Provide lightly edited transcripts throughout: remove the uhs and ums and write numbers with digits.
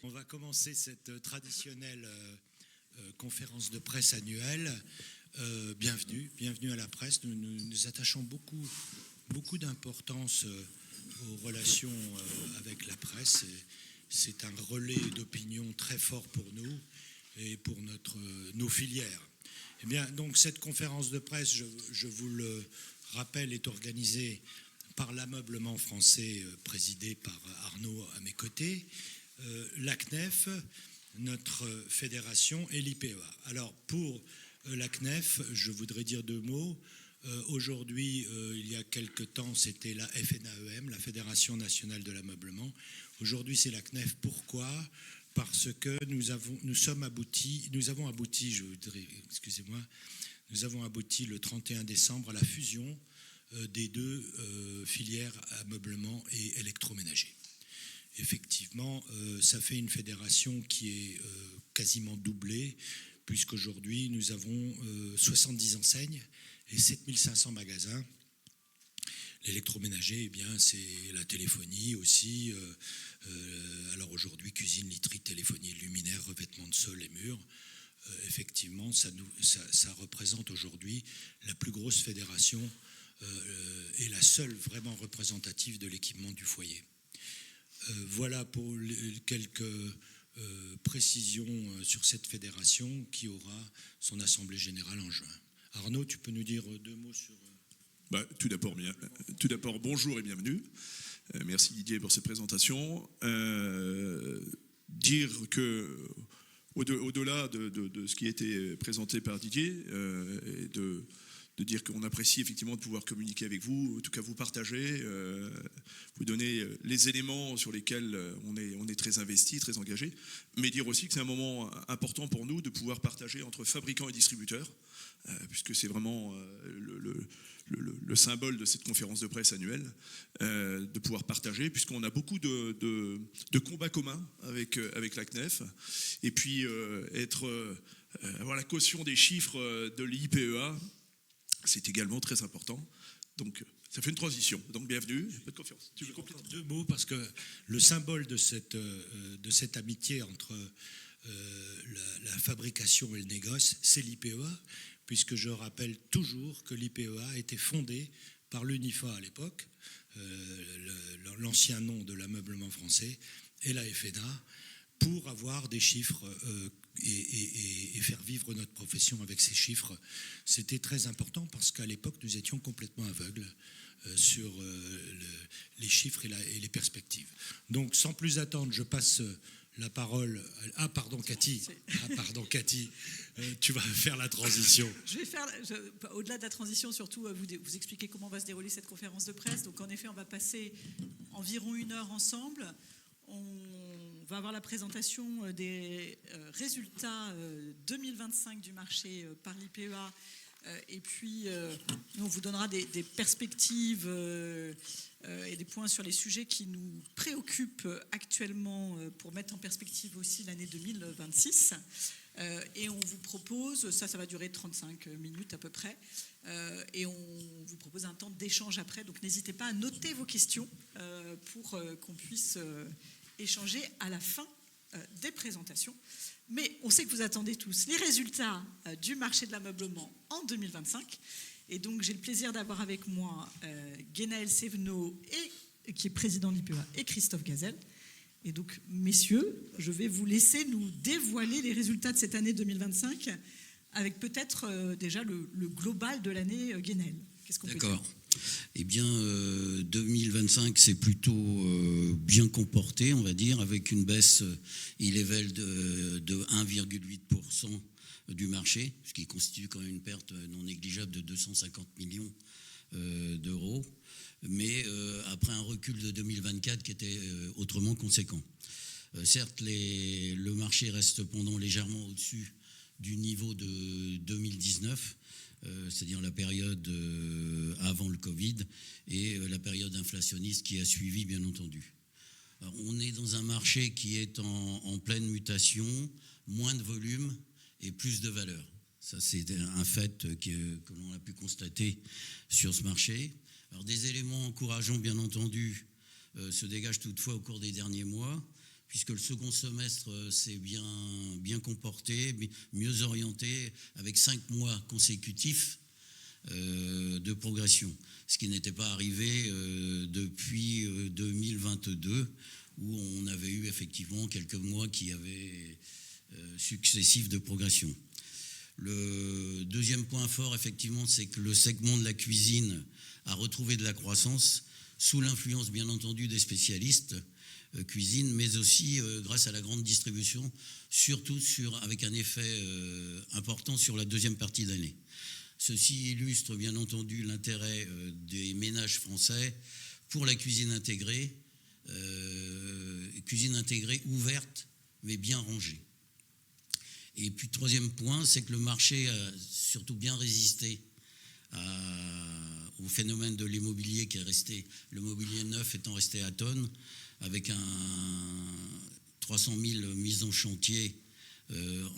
On va commencer cette traditionnelle conférence de presse annuelle. Bienvenue à la presse. Nous attachons beaucoup d'importance aux relations avec la presse. C'est un relais d'opinion très fort pour nous et pour nos filières. Eh bien, donc cette conférence de presse, je vous le rappelle, est organisée par l'ameublement français présidé par Arnaud à mes côtés, la CNEF, notre fédération, et l'IPEA. Alors pour la CNEF, je voudrais dire deux mots. Aujourd'hui, il y a quelque temps, c'était la FNAEM, la Fédération nationale de l'ameublement. Aujourd'hui, c'est la CNEF. Pourquoi ? Parce que nous avons abouti le 31 décembre à la fusion des deux filières ameublement et électroménager. Effectivement, ça fait une fédération qui est quasiment doublée, puisqu'aujourd'hui, nous avons 70 enseignes et 7500 magasins. L'électroménager, eh bien, c'est la téléphonie aussi. Alors aujourd'hui, cuisine, literie, téléphonie, luminaire, revêtement de sol et murs. Effectivement, ça représente aujourd'hui la plus grosse fédération et la seule vraiment représentative de l'équipement du foyer. Voilà pour quelques précisions sur cette fédération qui aura son assemblée générale en juin. Arnaud, tu peux nous dire deux mots sur... Tout d'abord, bonjour et bienvenue. Merci Didier pour cette présentation. Dire que, au-delà de ce qui a été présenté par Didier, et de dire qu'on apprécie effectivement de pouvoir communiquer avec vous, en tout cas vous partager, vous donner les éléments sur lesquels on est très investi, très engagé, mais dire aussi que c'est un moment important pour nous de pouvoir partager entre fabricants et distributeurs, puisque c'est vraiment le symbole de cette conférence de presse annuelle, de pouvoir partager, puisqu'on a beaucoup de combats communs avec la CNEF, et puis avoir la caution des chiffres de l'IPEA, c'est également très important. Donc, ça fait une transition. Donc, bienvenue. Bonne conférence. Tu veux compléter ? Deux mots, parce que le symbole de cette amitié entre la fabrication et le négoce, c'est l'IPEA, puisque je rappelle toujours que l'IPEA a été fondée par l'UNIFA à l'époque, l'ancien nom de l'ameublement français, et la FNA, pour avoir des chiffres et faire vivre notre profession avec ces chiffres. C'était très important parce qu'à l'époque, nous étions complètement aveugles sur les chiffres et les perspectives. Donc, sans plus attendre, je passe la parole... Cathy, tu vas faire la transition. Je vais faire, au-delà de la transition, surtout vous expliquer comment va se dérouler cette conférence de presse. Donc, en effet, on va passer environ 1 heure ensemble. On va avoir la présentation des résultats 2025 du marché par l'IPEA, et puis on vous donnera des perspectives et des points sur les sujets qui nous préoccupent actuellement pour mettre en perspective aussi l'année 2026. Et on vous propose, ça va durer 35 minutes à peu près, et on vous propose un temps d'échange après. Donc n'hésitez pas à noter vos questions pour qu'on puisse échanger à la fin des présentations. Mais on sait que vous attendez tous les résultats du marché de l'ameublement en 2025. Et donc j'ai le plaisir d'avoir avec moi Guénaël Sévenot, qui est président de l'IPEA, et Christophe Gazel. Et donc, messieurs, je vais vous laisser nous dévoiler les résultats de cette année 2025 avec peut-être déjà le global de l'année, Guénaël. Qu'est-ce qu'on peut dire ? D'accord. Eh bien, 2025 c'est plutôt bien comporté, on va dire, avec une baisse e-level de 1,8% du marché, ce qui constitue quand même une perte non négligeable de 250 millions d'euros, mais après un recul de 2024 qui était autrement conséquent. Certes, le marché reste cependant légèrement au-dessus du niveau de 2019, c'est-à-dire la période avant le Covid et la période inflationniste qui a suivi, bien entendu. Alors, on est dans un marché qui est en pleine mutation, moins de volume et plus de valeur. Ça, c'est un fait que l'on a pu constater sur ce marché. Alors, des éléments encourageants, bien entendu, se dégagent toutefois au cours des derniers mois, puisque le second semestre s'est bien comporté, mieux orienté, avec 5 mois consécutifs de progression, ce qui n'était pas arrivé depuis 2022, où on avait eu effectivement quelques mois qui avaient successifs de progression. Le deuxième point fort, effectivement, c'est que le segment de la cuisine a retrouvé de la croissance, sous l'influence, bien entendu, des spécialistes cuisine, mais aussi grâce à la grande distribution, surtout avec un effet important sur la deuxième partie d'année. Ceci illustre bien entendu l'intérêt des ménages français pour la cuisine intégrée ouverte mais bien rangée. Et puis troisième point, c'est que le marché a surtout bien résisté au phénomène de l'immobilier qui est resté, le mobilier neuf étant resté atone, avec 300 000 mises en chantier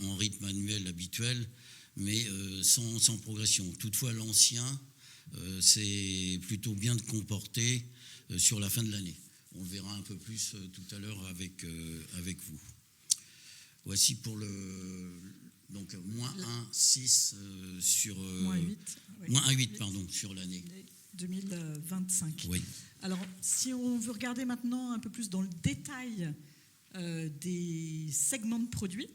en rythme annuel habituel, mais sans progression. Toutefois, l'ancien s'est plutôt bien comporté sur la fin de l'année. On le verra un peu plus tout à l'heure avec vous. Voici pour donc moins 1,6 sur... moins 8. Oui. Moins 1,8, pardon, sur l'année. 2025. Oui. Alors, si on veut regarder maintenant un peu plus dans le détail des segments de produits,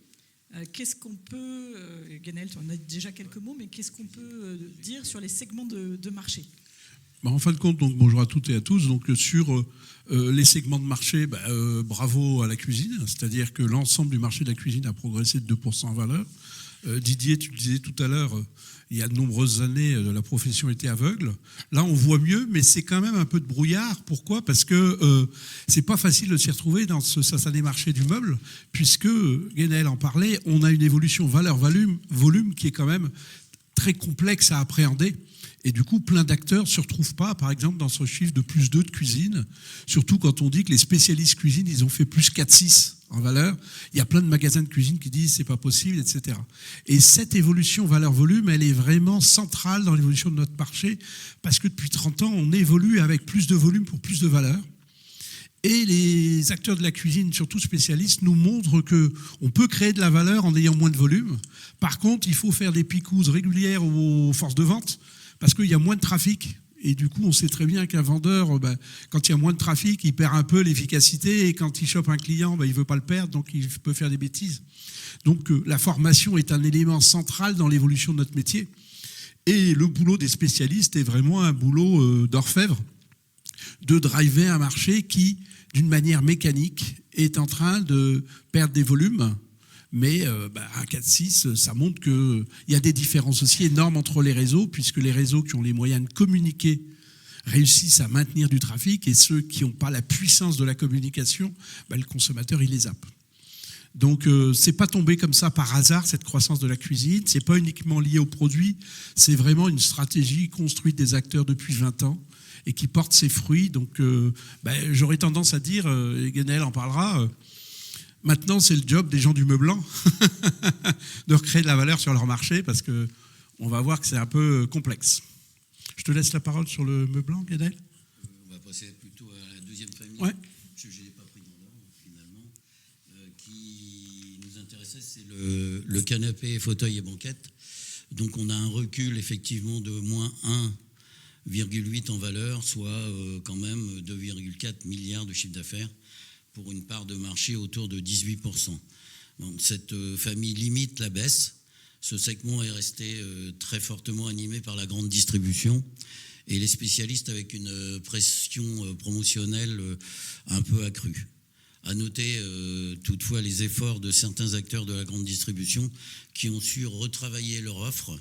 qu'est-ce qu'on peut, Guénel, tu en as déjà quelques mots, mais qu'est-ce qu'on peut dire sur les segments de marché ? En fin de compte, donc, bonjour à toutes et à tous. Donc, sur les segments de marché, bravo à la cuisine, c'est-à-dire que l'ensemble du marché de la cuisine a progressé de 2% en valeur. Didier, tu le disais tout à l'heure, il y a de nombreuses années, la profession était aveugle. Là, on voit mieux, mais c'est quand même un peu de brouillard. Pourquoi ? Parce que c'est pas facile de s'y retrouver dans ce satané marché du meuble, puisque, Guénel en parlait, on a une évolution valeur-volume qui est quand même très complexe à appréhender. Et du coup, plein d'acteurs ne se retrouvent pas, par exemple, dans ce chiffre de plus 2 de cuisine, surtout quand on dit que les spécialistes cuisine, ils ont fait plus 4-6 en valeur. Il y a plein de magasins de cuisine qui disent c'est pas possible, etc. Et cette évolution valeur-volume, elle est vraiment centrale dans l'évolution de notre marché, parce que depuis 30 ans, on évolue avec plus de volume pour plus de valeur. Et les acteurs de la cuisine, surtout spécialistes, nous montrent qu'on peut créer de la valeur en ayant moins de volume. Par contre, il faut faire des picouzes régulières aux forces de vente, parce qu'il y a moins de trafic. Et du coup, on sait très bien qu'un vendeur, quand il y a moins de trafic, il perd un peu l'efficacité. Et quand il chope un client, il ne veut pas le perdre, donc il peut faire des bêtises. Donc la formation est un élément central dans l'évolution de notre métier. Et le boulot des spécialistes est vraiment un boulot d'orfèvre, de driver un marché qui, d'une manière mécanique, est en train de perdre des volumes. Mais à 4-6, ça montre qu'il y a des différences aussi énormes entre les réseaux, puisque les réseaux qui ont les moyens de communiquer réussissent à maintenir du trafic, et ceux qui n'ont pas la puissance de la communication, le consommateur, il les zappe. Donc, c'est pas tombé comme ça par hasard, cette croissance de la cuisine. C'est pas uniquement lié aux produits, c'est vraiment une stratégie construite des acteurs depuis 20 ans et qui porte ses fruits. Donc, j'aurais tendance à dire, et Guénel en parlera, maintenant, c'est le job des gens du meublant de recréer de la valeur sur leur marché, parce qu'on va voir que c'est un peu complexe. Je te laisse la parole sur le meublant, Guénel. On va passer plutôt à la deuxième famille. Ouais. Je ne l'ai pas pris dans l'ordre, finalement. Qui nous intéressait, c'est le canapé, fauteuil et banquette. Donc, on a un recul, effectivement, de moins 1,8 en valeur, soit quand même 2,4 milliards de chiffre d'affaires, pour une part de marché autour de 18%. Donc, cette famille limite la baisse. Ce segment est resté très fortement animé par la grande distribution et les spécialistes avec une pression promotionnelle un peu accrue. À noter toutefois les efforts de certains acteurs de la grande distribution qui ont su retravailler leur offre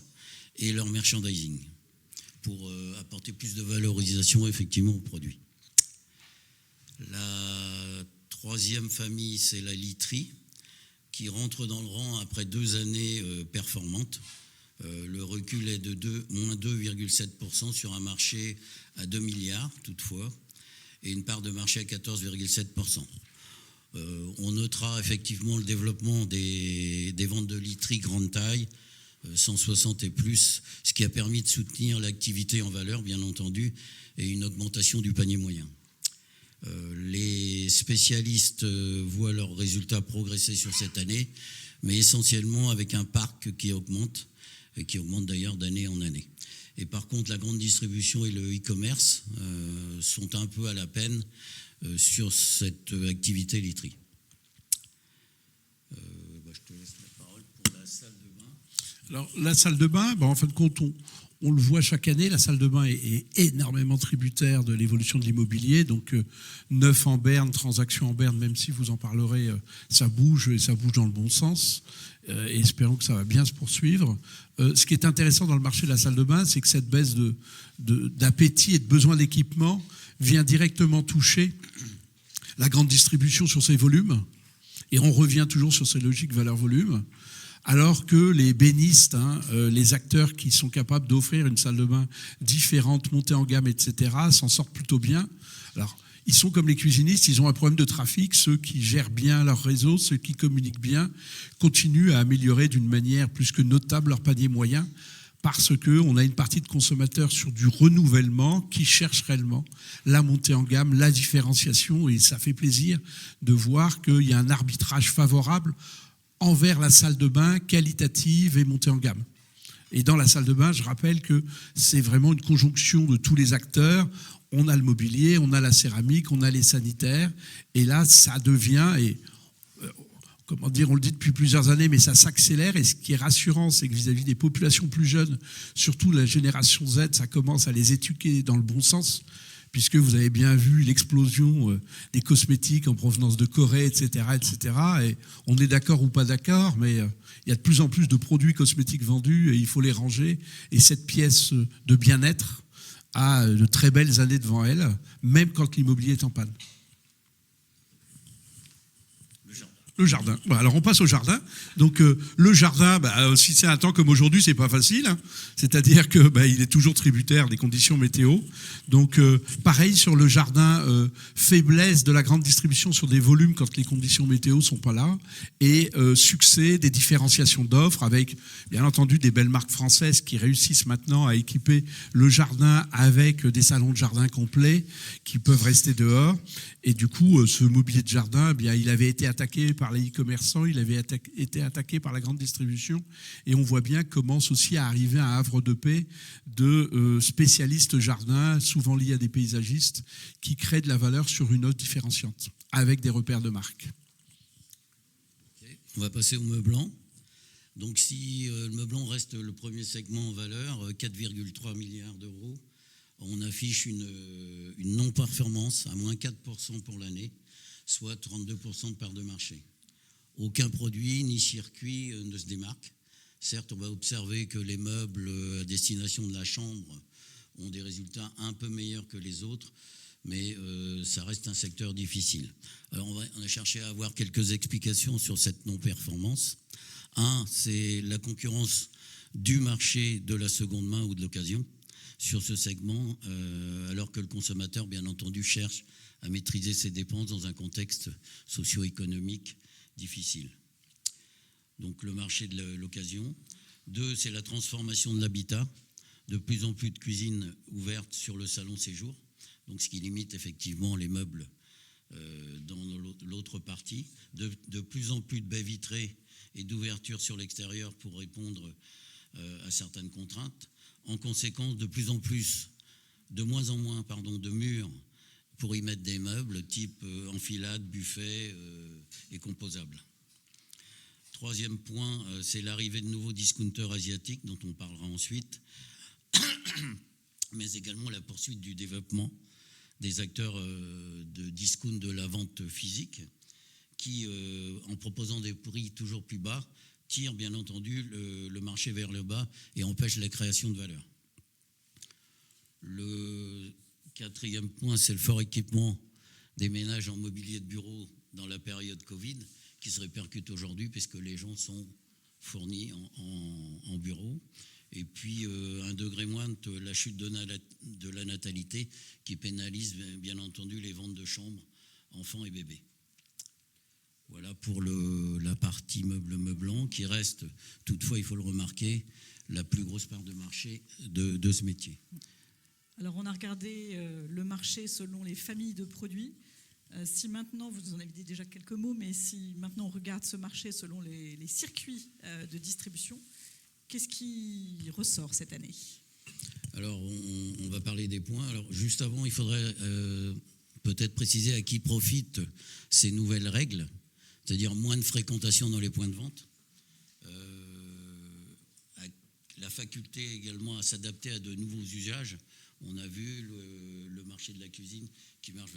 et leur merchandising pour apporter plus de valorisation effectivement aux produits. La troisième famille, c'est la literie, qui rentre dans le rang après 2 années performantes. Le recul est de moins 2,7% sur un marché à 2 milliards, toutefois, et une part de marché à 14,7%. On notera effectivement le développement des ventes de literie grande taille, 160 et plus, ce qui a permis de soutenir l'activité en valeur, bien entendu, et une augmentation du panier moyen. Les spécialistes voient leurs résultats progresser sur cette année, mais essentiellement avec un parc qui augmente, et qui augmente d'ailleurs d'année en année. Et par contre, la grande distribution et le e-commerce sont un peu à la peine sur cette activité literie. Je te laisse la parole pour la salle de bain. Alors, la salle de bain, en fin de compte, on le voit chaque année, la salle de bain est énormément tributaire de l'évolution de l'immobilier. Donc, neuf en berne, transaction en berne, même si vous en parlerez, ça bouge et ça bouge dans le bon sens. Et espérons que ça va bien se poursuivre. Ce qui est intéressant dans le marché de la salle de bain, c'est que cette baisse d'appétit et de besoin d'équipement vient directement toucher la grande distribution sur ses volumes. Et on revient toujours sur ces logiques valeur-volume. Alors que les bénistes, les acteurs qui sont capables d'offrir une salle de bain différente, montée en gamme, etc., s'en sortent plutôt bien. Alors, ils sont comme les cuisinistes, ils ont un problème de trafic. Ceux qui gèrent bien leur réseau, ceux qui communiquent bien, continuent à améliorer d'une manière plus que notable leur panier moyen, parce qu'on a une partie de consommateurs sur du renouvellement qui cherchent réellement la montée en gamme, la différenciation, et ça fait plaisir de voir qu'il y a un arbitrage favorable envers la salle de bain qualitative et montée en gamme. Et dans la salle de bain, je rappelle que c'est vraiment une conjonction de tous les acteurs. On a le mobilier, on a la céramique, on a les sanitaires, et là, ça devient, on le dit depuis plusieurs années, mais ça s'accélère, et ce qui est rassurant, c'est que vis-à-vis des populations plus jeunes, surtout la génération Z, ça commence à les éduquer dans le bon sens, puisque vous avez bien vu l'explosion des cosmétiques en provenance de Corée, etc., etc. Et on est d'accord ou pas d'accord, mais il y a de plus en plus de produits cosmétiques vendus et il faut les ranger. Et cette pièce de bien-être a de très belles années devant elle, même quand l'immobilier est en panne. Le jardin. Bon, alors on passe au jardin. Donc le jardin, si c'est un temps comme aujourd'hui, c'est pas facile. C'est-à-dire que il est toujours tributaire des conditions météo. Donc pareil sur le jardin, faiblesse de la grande distribution sur des volumes quand les conditions météo sont pas là, et succès des différenciations d'offres avec bien entendu des belles marques françaises qui réussissent maintenant à équiper le jardin avec des salons de jardin complets qui peuvent rester dehors. Et du coup, ce mobilier de jardin, il avait été attaqué par les e-commerçants, il avait été attaqué par la grande distribution, et on voit bien commence aussi à arriver un havre de paix de spécialistes jardin, souvent liés à des paysagistes, qui créent de la valeur sur une offre différenciante, avec des repères de marque. Okay. On va passer au meublant. Donc si le meublant reste le premier segment en valeur, 4,3 milliards d'euros, on affiche une non-performance à moins 4% pour l'année, soit 32% de part de marché. Aucun produit ni circuit ne se démarque. Certes, on va observer que les meubles à destination de la chambre ont des résultats un peu meilleurs que les autres, mais ça reste un secteur difficile. Alors on a cherché à avoir quelques explications sur cette non-performance. Un, c'est la concurrence du marché de la seconde main ou de l'occasion sur ce segment, alors que le consommateur, bien entendu, cherche à maîtriser ses dépenses dans un contexte socio-économique difficile. Donc le marché de l'occasion. Deux, c'est la transformation de l'habitat. De plus en plus de cuisines ouvertes sur le salon séjour, donc ce qui limite effectivement les meubles dans l'autre partie. De plus en plus de baies vitrées et d'ouverture sur l'extérieur pour répondre à certaines contraintes. En conséquence, de moins en moins de murs pour y mettre des meubles type enfilade, buffet et composables. Troisième point, c'est l'arrivée de nouveaux discounters asiatiques dont on parlera ensuite, mais également la poursuite du développement des acteurs de discount de la vente physique qui, en proposant des prix toujours plus bas, tirent bien entendu le marché vers le bas et empêchent la création de valeur. Le quatrième point, c'est le fort équipement des ménages en mobilier de bureau dans la période Covid, qui se répercute aujourd'hui puisque les gens sont fournis en bureau. Et puis un degré moindre de la chute de la natalité qui pénalise bien entendu les ventes de chambres, enfants et bébés. Voilà pour la partie meublant, qui reste, toutefois, il faut le remarquer, la plus grosse part de marché de ce métier. Alors, on a regardé le marché selon les familles de produits. Si maintenant, vous en avez dit déjà quelques mots, mais si maintenant on regarde ce marché selon les circuits de distribution, qu'est-ce qui ressort cette année ? Alors, on va parler des points. Alors, juste avant, il faudrait peut-être préciser à qui profitent ces nouvelles règles, c'est-à-dire moins de fréquentation dans les points de vente, la faculté également à s'adapter à de nouveaux usages. On a vu le marché de la cuisine qui marche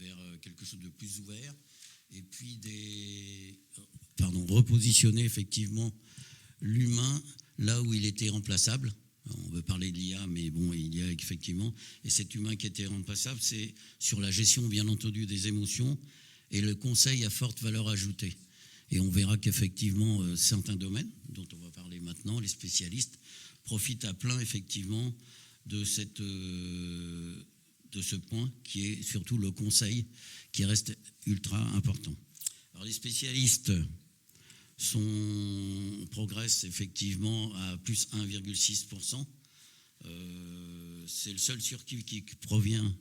vers quelque chose de plus ouvert, et puis repositionner effectivement l'humain là où il était remplaçable. On veut parler de l'IA, mais bon, il y a effectivement, et cet humain qui était remplaçable, c'est sur la gestion, bien entendu, des émotions et le conseil à forte valeur ajoutée. Et on verra qu'effectivement, certains domaines, dont on va parler maintenant, les spécialistes, profitent à plein, effectivement, de ce point qui est surtout le conseil, qui reste ultra important. Alors, les spécialistes progressent effectivement à plus 1,6%. C'est le seul circuit qui parvient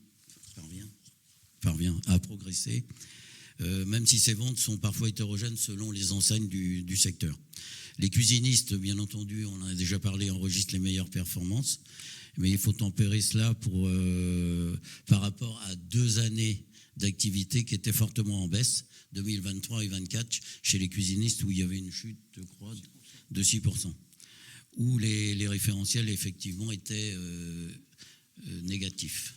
à progresser, même si ces ventes sont parfois hétérogènes selon les enseignes du secteur. Les cuisinistes, bien entendu, on en a déjà parlé, enregistrent les meilleures performances, mais il faut tempérer cela par rapport à 2 années d'activité qui étaient fortement en baisse, 2023 et 2024, chez les cuisinistes, où il y avait une chute, je crois, de 6%, où les référentiels, effectivement, étaient négatifs.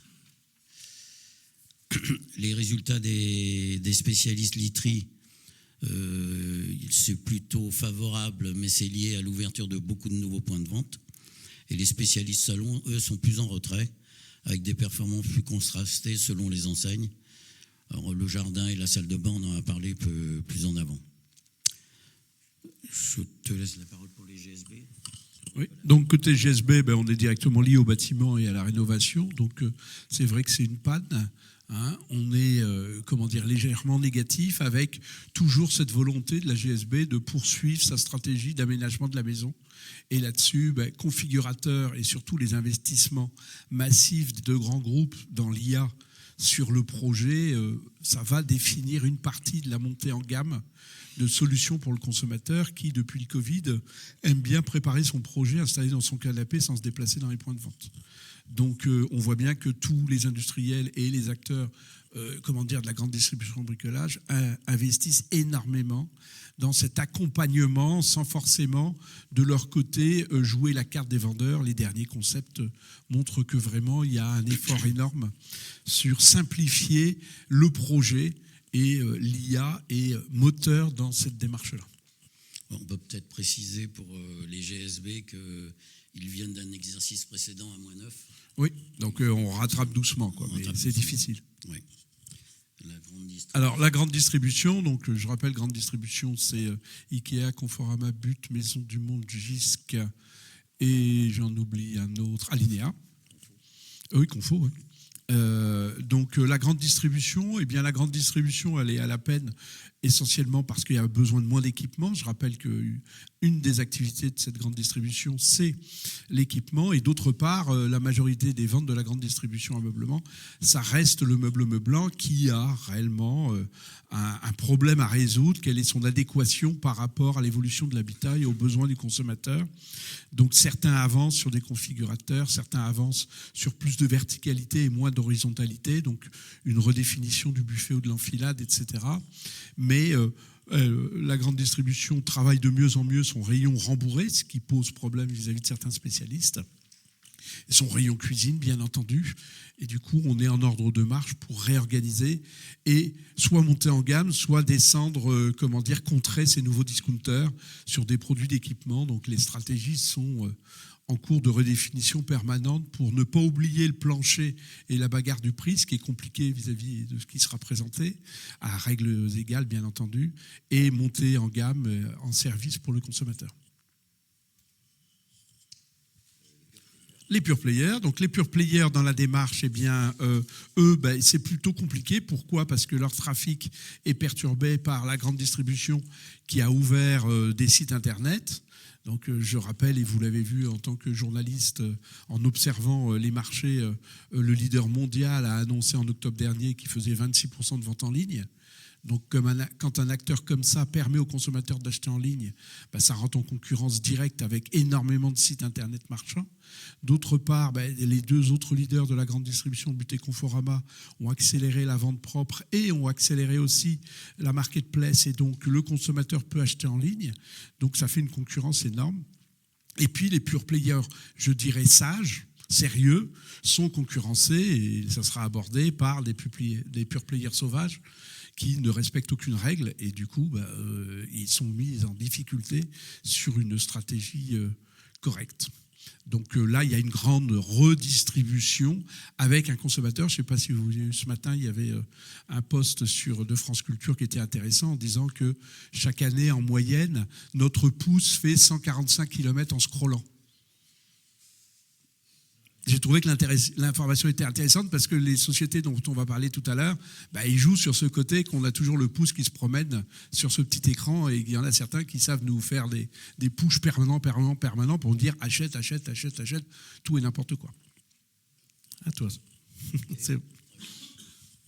Les résultats des spécialistes literie, c'est plutôt favorable, mais c'est lié à l'ouverture de beaucoup de nouveaux points de vente. Et les spécialistes salons, eux, sont plus en retrait, avec des performances plus contrastées selon les enseignes. Alors, le jardin et la salle de bain, on en a parlé plus en avant. Je te laisse la parole pour les GSB. Oui. Donc côté GSB, on est directement lié au bâtiment et à la rénovation. Donc c'est vrai que c'est une panne. On est légèrement négatif, avec toujours cette volonté de la GSB de poursuivre sa stratégie d'aménagement de la maison. Et là-dessus, configurateurs et surtout les investissements massifs de grands groupes dans l'IA sur le projet, ça va définir une partie de la montée en gamme de solutions pour le consommateur qui, depuis le Covid, aime bien préparer son projet installé dans son canapé sans se déplacer dans les points de vente. Donc on voit bien que tous les industriels et les acteurs de la grande distribution de bricolage investissent énormément dans cet accompagnement sans forcément de leur côté jouer la carte des vendeurs. Les derniers concepts montrent que vraiment il y a un effort énorme sur simplifier le projet, et l'IA est moteur dans cette démarche-là. On peut peut-être préciser pour les GSB qu'ils viennent d'un exercice précédent à -9. Oui, donc on rattrape doucement, mais c'est difficile. Oui. Alors, la grande distribution, donc je rappelle, grande distribution, c'est Ikea, Conforama, But, Maison du Monde, Gisc, et j'en oublie un autre, Alinea. Oui, Confo, oui. Donc la grande distribution, la grande distribution, elle est à la peine essentiellement parce qu'il y a besoin de moins d'équipement. Je rappelle qu'une des activités de cette grande distribution, c'est l'équipement, et d'autre part, la majorité des ventes de la grande distribution à meublement, ça reste le meuble meublant qui a réellement un problème à résoudre. Quelle est son adéquation par rapport à l'évolution de l'habitat et aux besoins du consommateur? Donc certains avancent sur des configurateurs, certains avancent sur plus de verticalité et moins d'horizontalité, donc une redéfinition du buffet ou de l'enfilade, etc. Mais la grande distribution travaille de mieux en mieux son rayon rembourré, ce qui pose problème vis-à-vis de certains spécialistes. Et son rayon cuisine, bien entendu. Et du coup, on est en ordre de marche pour réorganiser et soit monter en gamme, soit descendre, contrer ces nouveaux discounters sur des produits d'équipement. Donc les stratégies sont en cours de redéfinition permanente pour ne pas oublier le plancher et la bagarre du prix, ce qui est compliqué vis-à-vis de ce qui sera présenté, à règles égales, bien entendu, et monter en gamme en service pour le consommateur. Les pure players. Donc les pure players dans la démarche, eh bien, eux, c'est plutôt compliqué. Pourquoi ? Parce que leur trafic est perturbé par la grande distribution qui a ouvert des sites internet. Donc je rappelle, et vous l'avez vu en tant que journaliste, en observant les marchés, le leader mondial a annoncé en octobre dernier qu'il faisait 26% de ventes en ligne. Donc, quand un acteur comme ça permet aux consommateurs d'acheter en ligne, ça rentre en concurrence directe avec énormément de sites internet marchands. D'autre part, les deux autres leaders de la grande distribution, But et Conforama, ont accéléré la vente propre et ont accéléré aussi la marketplace, et donc le consommateur peut acheter en ligne. Donc, ça fait une concurrence énorme. Et puis, les pure players, je dirais sages, sérieux, sont concurrencés, et ça sera abordé par des pure players sauvages qui ne respectent aucune règle, et du coup, ils sont mis en difficulté sur une stratégie correcte. Donc là, il y a une grande redistribution avec un consommateur. Je ne sais pas si vous avez vu ce matin, il y avait un post de France Culture qui était intéressant en disant que chaque année, en moyenne, notre pouce fait 145 km en scrollant. J'ai trouvé que l'information était intéressante parce que les sociétés dont on va parler tout à l'heure, ils jouent sur ce côté qu'on a toujours le pouce qui se promène sur ce petit écran, et il y en a certains qui savent nous faire des pushs permanents pour nous dire achète, tout et n'importe quoi. À toi.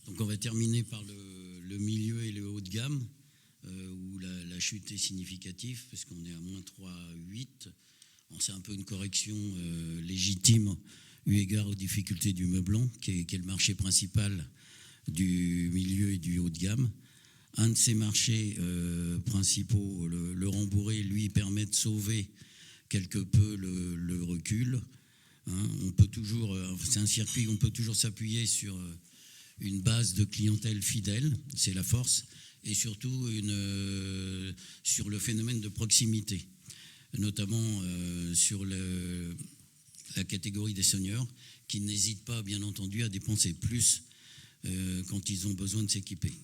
Donc on va terminer par le milieu et le haut de gamme, où la chute est significative, parce qu'on est à moins 3,8. C'est un peu une correction légitime eu égard aux difficultés du meublant, qui est le marché principal du milieu et du haut de gamme. Un de ces marchés principaux, le rembourré, lui, permet de sauver quelque peu le recul. On peut toujours, c'est un circuit où on peut toujours s'appuyer sur une base de clientèle fidèle, c'est la force, et surtout sur le phénomène de proximité, notamment sur la catégorie des seniors, qui n'hésitent pas, bien entendu, à dépenser plus quand ils ont besoin de s'équiper.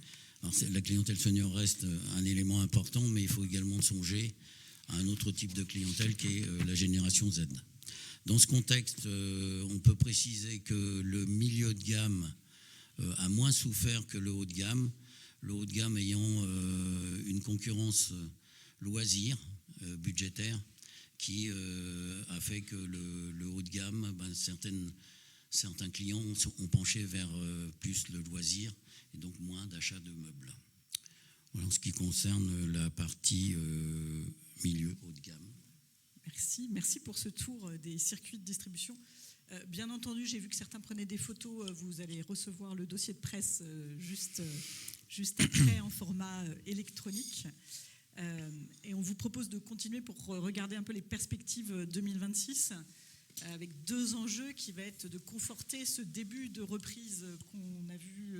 Alors, la clientèle senior reste un élément important, mais il faut également songer à un autre type de clientèle qui est la génération Z. Dans ce contexte, on peut préciser que le milieu de gamme a moins souffert que le haut de gamme, le haut de gamme ayant une concurrence loisir, budgétaire, qui a fait que le haut de gamme, certains clients ont penché vers plus le loisir et donc moins d'achat de meubles. Voilà en ce qui concerne la partie milieu haut de gamme. Merci pour ce tour des circuits de distribution. Bien entendu, j'ai vu que certains prenaient des photos. Vous allez recevoir le dossier de presse juste après en format électronique. Et on vous propose de continuer pour regarder un peu les perspectives 2026 avec deux enjeux qui va être de conforter ce début de reprise qu'on a vu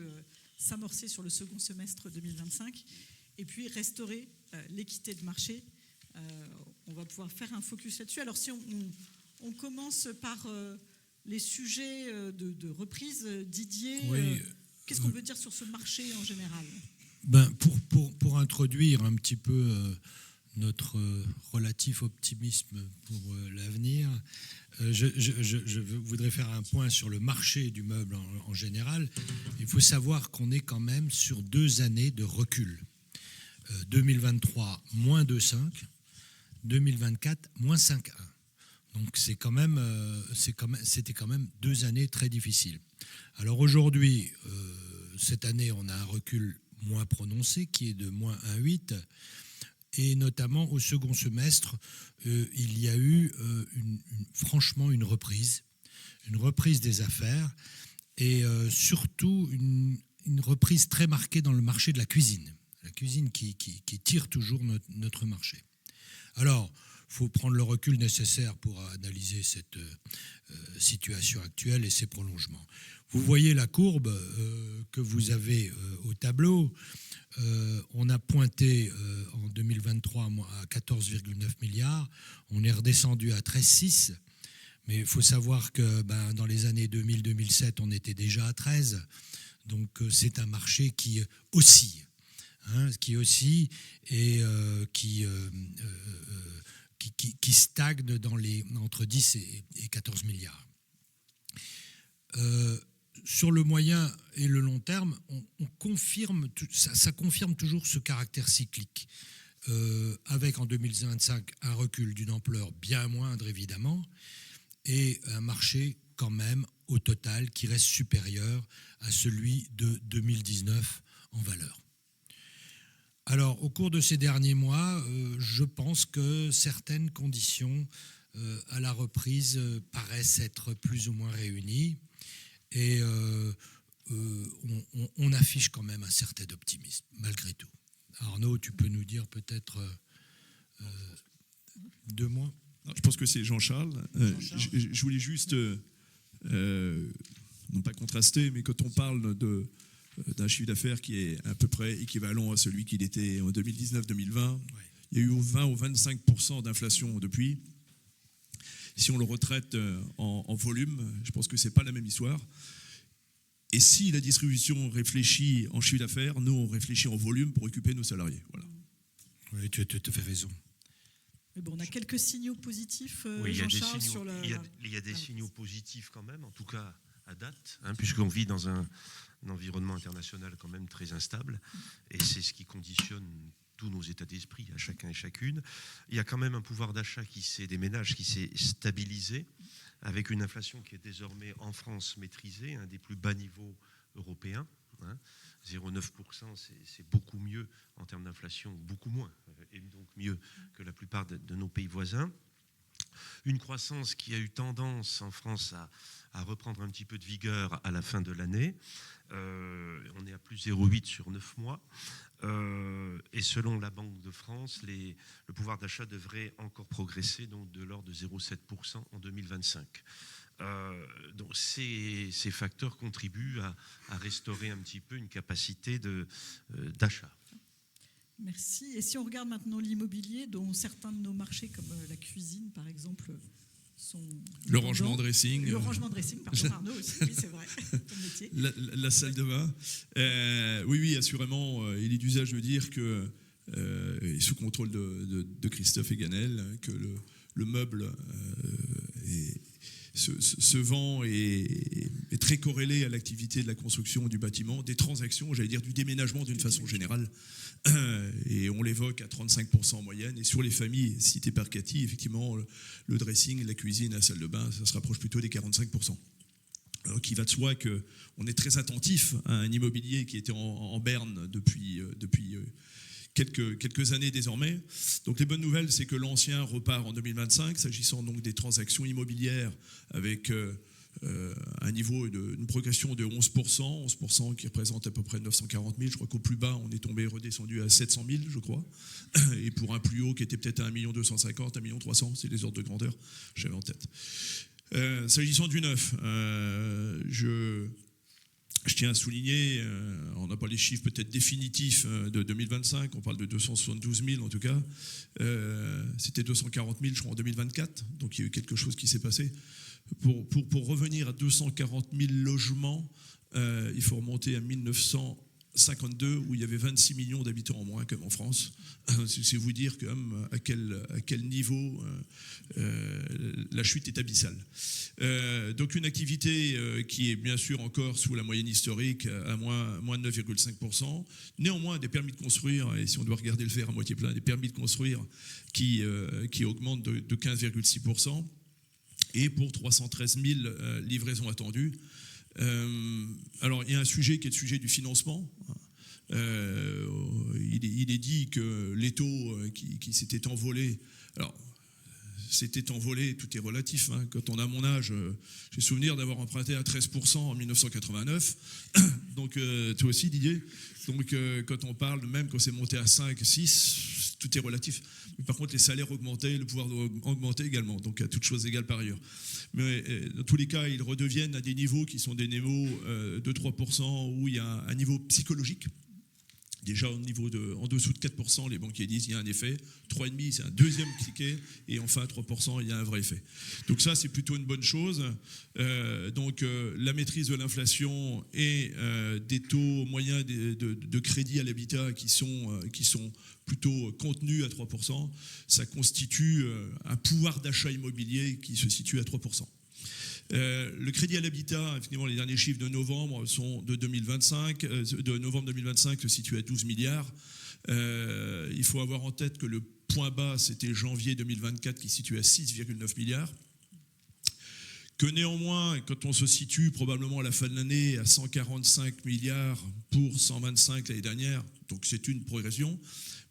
s'amorcer sur le second semestre 2025 et puis restaurer l'équité de marché. On va pouvoir faire un focus là-dessus. Alors si on commence par les sujets de reprise, Didier, oui, qu'est-ce qu'on peut dire sur ce marché en général ? Pour introduire un petit peu notre relatif optimisme pour l'avenir, je voudrais faire un point sur le marché du meuble en général. Il faut savoir qu'on est quand même sur 2 années de recul. 2023, moins 2,5, 2024, moins 5,1. Donc c'était quand même 2 années très difficiles. Alors aujourd'hui, cette année, on a un recul moins prononcé qui est de moins 1,8, et notamment au second semestre, il y a eu franchement une reprise des affaires, et surtout une reprise très marquée dans le marché de la cuisine qui tire toujours notre marché. Alors, il faut prendre le recul nécessaire pour analyser cette situation actuelle et ses prolongements. Vous voyez la courbe que vous avez au tableau. On a pointé en 2023 à 14,9 milliards. On est redescendu à 13,6. Mais il faut savoir que dans les années 2000-2007, on était déjà à 13. Donc c'est un marché qui oscille. Et qui qui stagne entre 10 et 14 milliards. Sur le moyen et le long terme, on confirme, ça confirme toujours ce caractère cyclique, avec en 2025 un recul d'une ampleur bien moindre évidemment, et un marché quand même au total qui reste supérieur à celui de 2019 en valeur. Alors, au cours de ces derniers mois, je pense que certaines conditions à la reprise paraissent être plus ou moins réunies et on affiche quand même un certain optimisme, malgré tout. Arnaud, tu peux nous dire peut-être 2 mots ? Je pense que c'est Jean-Charles. Je voulais juste, non pas contraster, mais quand on parle d'un chiffre d'affaires qui est à peu près équivalent à celui qu'il était en 2019-2020, il y a eu 20 ou 25% d'inflation depuis. Si on le retraite en volume, je pense que ce n'est pas la même histoire. Et si la distribution réfléchit en chiffre d'affaires, nous, on réfléchit en volume pour occuper nos salariés. Voilà. Oui, tu as tout à fait raison. Mais bon, on a quelques signaux positifs, Oui, Jean-Charles, sur le... il y a des signaux positifs quand même, en tout cas à date, puisqu'on vit dans un environnement international quand même très instable, et c'est ce qui conditionne tous nos états d'esprit à chacun et chacune. Il y a quand même un pouvoir d'achat des ménages qui s'est stabilisé, avec une inflation qui est désormais en France maîtrisée, un des plus bas niveaux européens. 0,9%, c'est beaucoup mieux en termes d'inflation, beaucoup moins, et donc mieux que la plupart de nos pays voisins. Une croissance qui a eu tendance en France à reprendre un petit peu de vigueur à la fin de l'année. On est à plus 0,8 sur 9 mois. Et selon la Banque de France, le pouvoir d'achat devrait encore progresser, donc de l'ordre de 0,7% en 2025. Donc ces facteurs contribuent à restaurer un petit peu une capacité d'achat. Merci. Et si on regarde maintenant l'immobilier, dont certains de nos marchés, comme la cuisine par exemple, sont... Le rangement dressing. Le rangement dressing, pardon Arnaud aussi, oui, c'est vrai, ton métier. La salle de bain. Oui, assurément, il est d'usage de dire que, sous contrôle de Christophe Eganel, que le meuble se vend et est très corrélé à l'activité de la construction du bâtiment, des transactions, j'allais dire du déménagement d'une façon générale. Et on l'évoque à 35% en moyenne. Et sur les familles citées par Cathy, effectivement, le dressing, la cuisine, la salle de bain, ça se rapproche plutôt des 45%. Alors qu'il va de soi qu'on est très attentif à un immobilier qui était en berne depuis quelques années désormais. Donc les bonnes nouvelles, c'est que l'ancien repart en 2025, s'agissant donc des transactions immobilières avec un niveau une progression de 11% qui représente à peu près 940 000. Je crois qu'au plus bas, on est redescendu à 700 000, je crois. Et pour un plus haut qui était peut-être à 1 250 000, 1 300 000, c'est les ordres de grandeur, j'avais en tête. S'agissant du neuf, je tiens à souligner, on n'a pas les chiffres peut-être définitifs de 2025, on parle de 272 000 en tout cas, c'était 240 000 je crois en 2024, donc il y a eu quelque chose qui s'est passé. Pour revenir à 240 000 logements, il faut remonter à 1952 où il y avait 26 millions d'habitants en moins comme en France. C'est vous dire quand même à quel niveau la chute est abyssale. Donc une activité qui est bien sûr encore sous la moyenne historique à moins de 9,5%. Néanmoins, des permis de construire, et si on doit regarder le verre à moitié plein, des permis de construire qui augmentent de 15,6%. Et pour 313 000 livraisons attendues. Alors, il y a un sujet qui est le sujet du financement. Il est dit que les taux qui s'étaient envolés... Alors, s'était envolé, tout est relatif. Quand on a mon âge, j'ai souvenir d'avoir emprunté à 13% en 1989. Donc, toi aussi, Didier. Donc, quand on parle, même quand c'est monté à 5, 6, tout est relatif. Mais par contre, les salaires augmentaient, le pouvoir augmentait également. Donc, à toutes choses égales par ailleurs. Mais dans tous les cas, ils redeviennent à des niveaux qui sont des niveaux de 3%, où il y a un niveau psychologique Déjà en dessous de 4%, les banquiers disent qu'il y a un effet. 3,5%, c'est un deuxième ticket. Et enfin, à 3%, il y a un vrai effet. Donc ça, c'est plutôt une bonne chose. La maîtrise de l'inflation et des taux moyens de crédit à l'habitat qui sont plutôt contenus à 3%, ça constitue un pouvoir d'achat immobilier qui se situe à 3%. Le crédit à l'habitat, effectivement, les derniers chiffres de novembre sont de 2025, de novembre 2025 se situe à 12 milliards. Il faut avoir en tête que le point bas, c'était janvier 2024 qui se situe à 6,9 milliards. Que néanmoins, quand on se situe probablement à la fin de l'année à 145 milliards pour 125 l'année dernière, donc c'est une progression.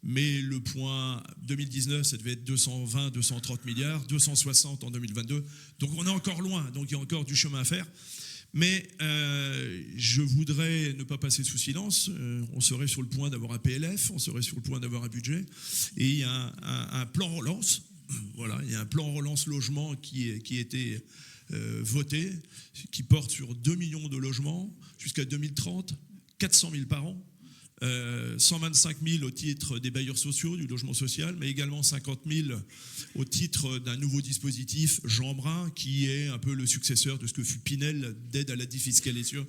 Mais le point 2019, ça devait être 220, 230 milliards, 260 en 2022. Donc on est encore loin, donc il y a encore du chemin à faire. Mais je voudrais ne pas passer sous silence. On serait sur le point d'avoir un PLF, on serait sur le point d'avoir un budget. Et il y a un plan relance. Voilà, il y a un plan relance logement qui a été voté, qui porte sur 2 millions de logements jusqu'à 2030, 400 000 par an. 125 000 au titre des bailleurs sociaux, du logement social, mais également 50 000 au titre d'un nouveau dispositif, Jean Brun, qui est un peu le successeur de ce que fut Pinel d'aide à la défiscalisation.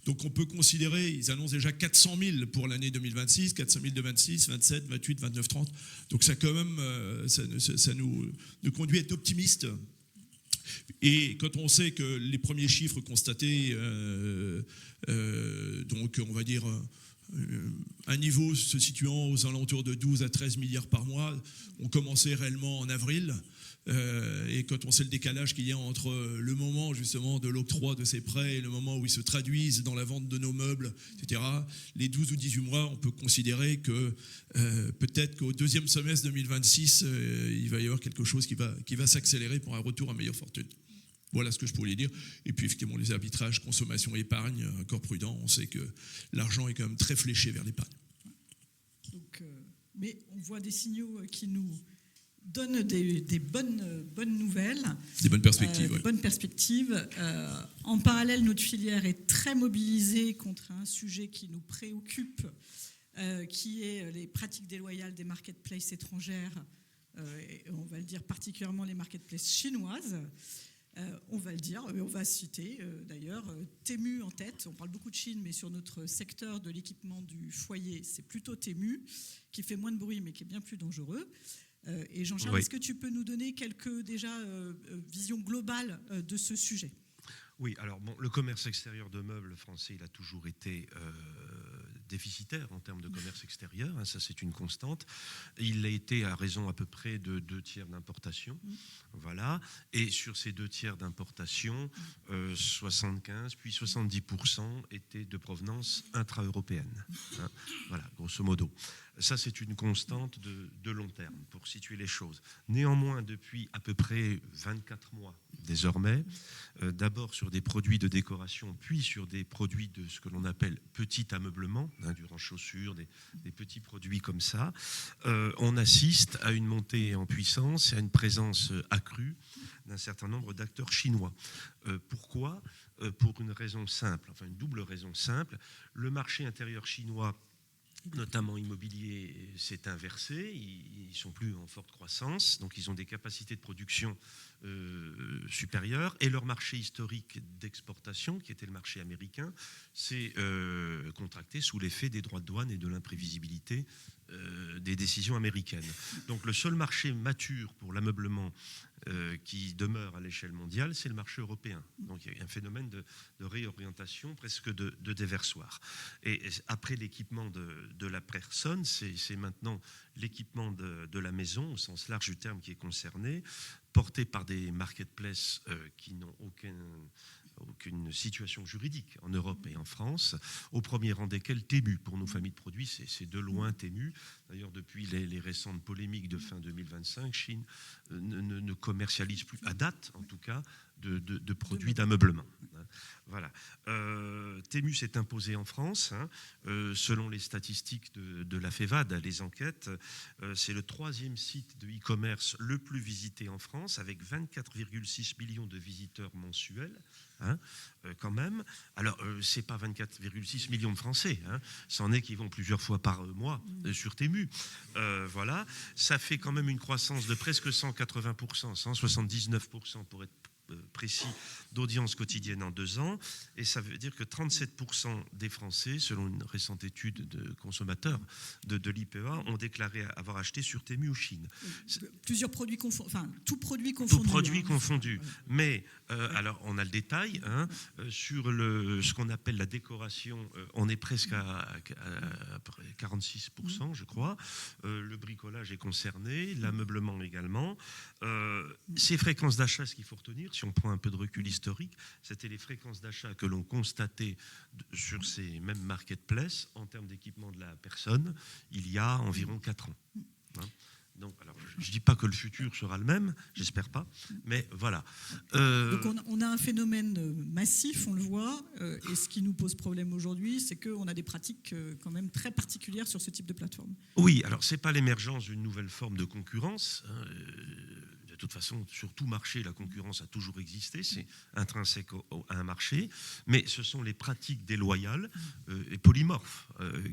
Donc on peut considérer, ils annoncent déjà 400 000 pour l'année 2026, 400 000 de 26, 27, 28, 29, 30. Donc ça quand même, ça nous conduit à être optimistes. Et quand on sait que les premiers chiffres constatés, donc on va dire un niveau se situant aux alentours de 12 à 13 milliards par mois, on commençait réellement en avril. Et quand on sait le décalage qu'il y a entre le moment justement de l'octroi de ces prêts et le moment où ils se traduisent dans la vente de nos meubles, etc., les 12 ou 18 mois, on peut considérer que peut-être qu'au deuxième semestre 2026, il va y avoir quelque chose qui va s'accélérer pour un retour à meilleure fortune. Voilà ce que je pourrais dire. Et puis effectivement, les arbitrages, consommation, épargne, encore prudent. On sait que l'argent est quand même très fléché vers l'épargne. Donc, mais on voit des signaux qui nous donnent des bonnes nouvelles. Des bonnes perspectives. Des bonnes perspectives. En parallèle, notre filière est très mobilisée contre un sujet qui nous préoccupe, qui est les pratiques déloyales des marketplaces étrangères, et on va le dire particulièrement les marketplaces chinoises. On va le dire, on va citer d'ailleurs Temu en tête. On parle beaucoup de Chine, mais sur notre secteur de l'équipement du foyer, c'est plutôt Temu, qui fait moins de bruit, mais qui est bien plus dangereux. Et Jean-Charles, Est-ce que tu peux nous donner quelques visions globales de ce sujet ? Oui, alors le commerce extérieur de meubles français, il a toujours été déficitaire en termes de commerce extérieur, hein, ça c'est une constante. Il a été à raison à peu près de 2/3 d'importation, voilà. Et sur ces 2/3 d'importation, 75 puis 70% étaient de provenance intra-européenne, hein, voilà, grosso modo. Ça, c'est une constante de long terme, pour situer les choses. Néanmoins, depuis à peu près 24 mois désormais, d'abord sur des produits de décoration, puis sur des produits de ce que l'on appelle petit ameublement, hein, du rang-chaussures, des petits produits comme ça, on assiste à une montée en puissance et à une présence accrue d'un certain nombre d'acteurs chinois. Pourquoi ? Pour une raison simple, enfin une double raison simple. Le marché intérieur chinois, notamment immobilier, s'est inversé, ils ne sont plus en forte croissance, donc ils ont des capacités de production supérieures, et leur marché historique d'exportation, qui était le marché américain, s'est contracté sous l'effet des droits de douane et de l'imprévisibilité des décisions américaines. Donc le seul marché mature pour l'ameublement qui demeure à l'échelle mondiale, c'est le marché européen. Donc il y a un phénomène de réorientation, presque de déversoir. Et après l'équipement de la personne, c'est maintenant l'équipement de la maison, au sens large du terme, qui est concerné, porté par des marketplaces qui n'ont aucune situation juridique en Europe et en France, au premier rang desquels Temu. Pour nos familles de produits, c'est de loin Temu. D'ailleurs, depuis les récentes polémiques de fin 2025, Chine ne commercialise plus, à date en tout cas, de produits d'ameublement. Voilà. Temu s'est imposé en France. Selon les statistiques de la FEVAD, les enquêtes, c'est le 3e site de e-commerce le plus visité en France, avec 24,6 millions de visiteurs mensuels. Quand même. Alors, c'est pas 24,6 millions de Français. C'en est qui vont plusieurs fois par mois sur Temu. Voilà. Ça fait quand même une croissance de presque 180%, 179% pour être précis, d'audience quotidienne en 2 ans, et ça veut dire que 37% des Français, selon une récente étude de consommateurs de l'IPEA, ont déclaré avoir acheté sur Temu ou Chine. Plusieurs produits confondus, enfin, tout produit Tout confondu. produit confondu. Mais, alors, on a le détail, sur ce qu'on appelle la décoration, on est presque à 46%, je crois. Le bricolage est concerné, l'ameublement également. Ces fréquences d'achat, ce qu'il faut retenir, si on prend un peu de recul historique, c'était les fréquences d'achat que l'on constatait sur ces mêmes marketplaces en termes d'équipement de la personne il y a environ 4 ans. Donc, alors, je ne dis pas que le futur sera le même, j'espère pas, mais voilà. Donc on a un phénomène massif, on le voit, et ce qui nous pose problème aujourd'hui, c'est qu'on a des pratiques quand même très particulières sur ce type de plateforme. Oui, alors ce n'est pas l'émergence d'une nouvelle forme de concurrence. De toute façon, sur tout marché, la concurrence a toujours existé, c'est intrinsèque à un marché, mais ce sont les pratiques déloyales et polymorphes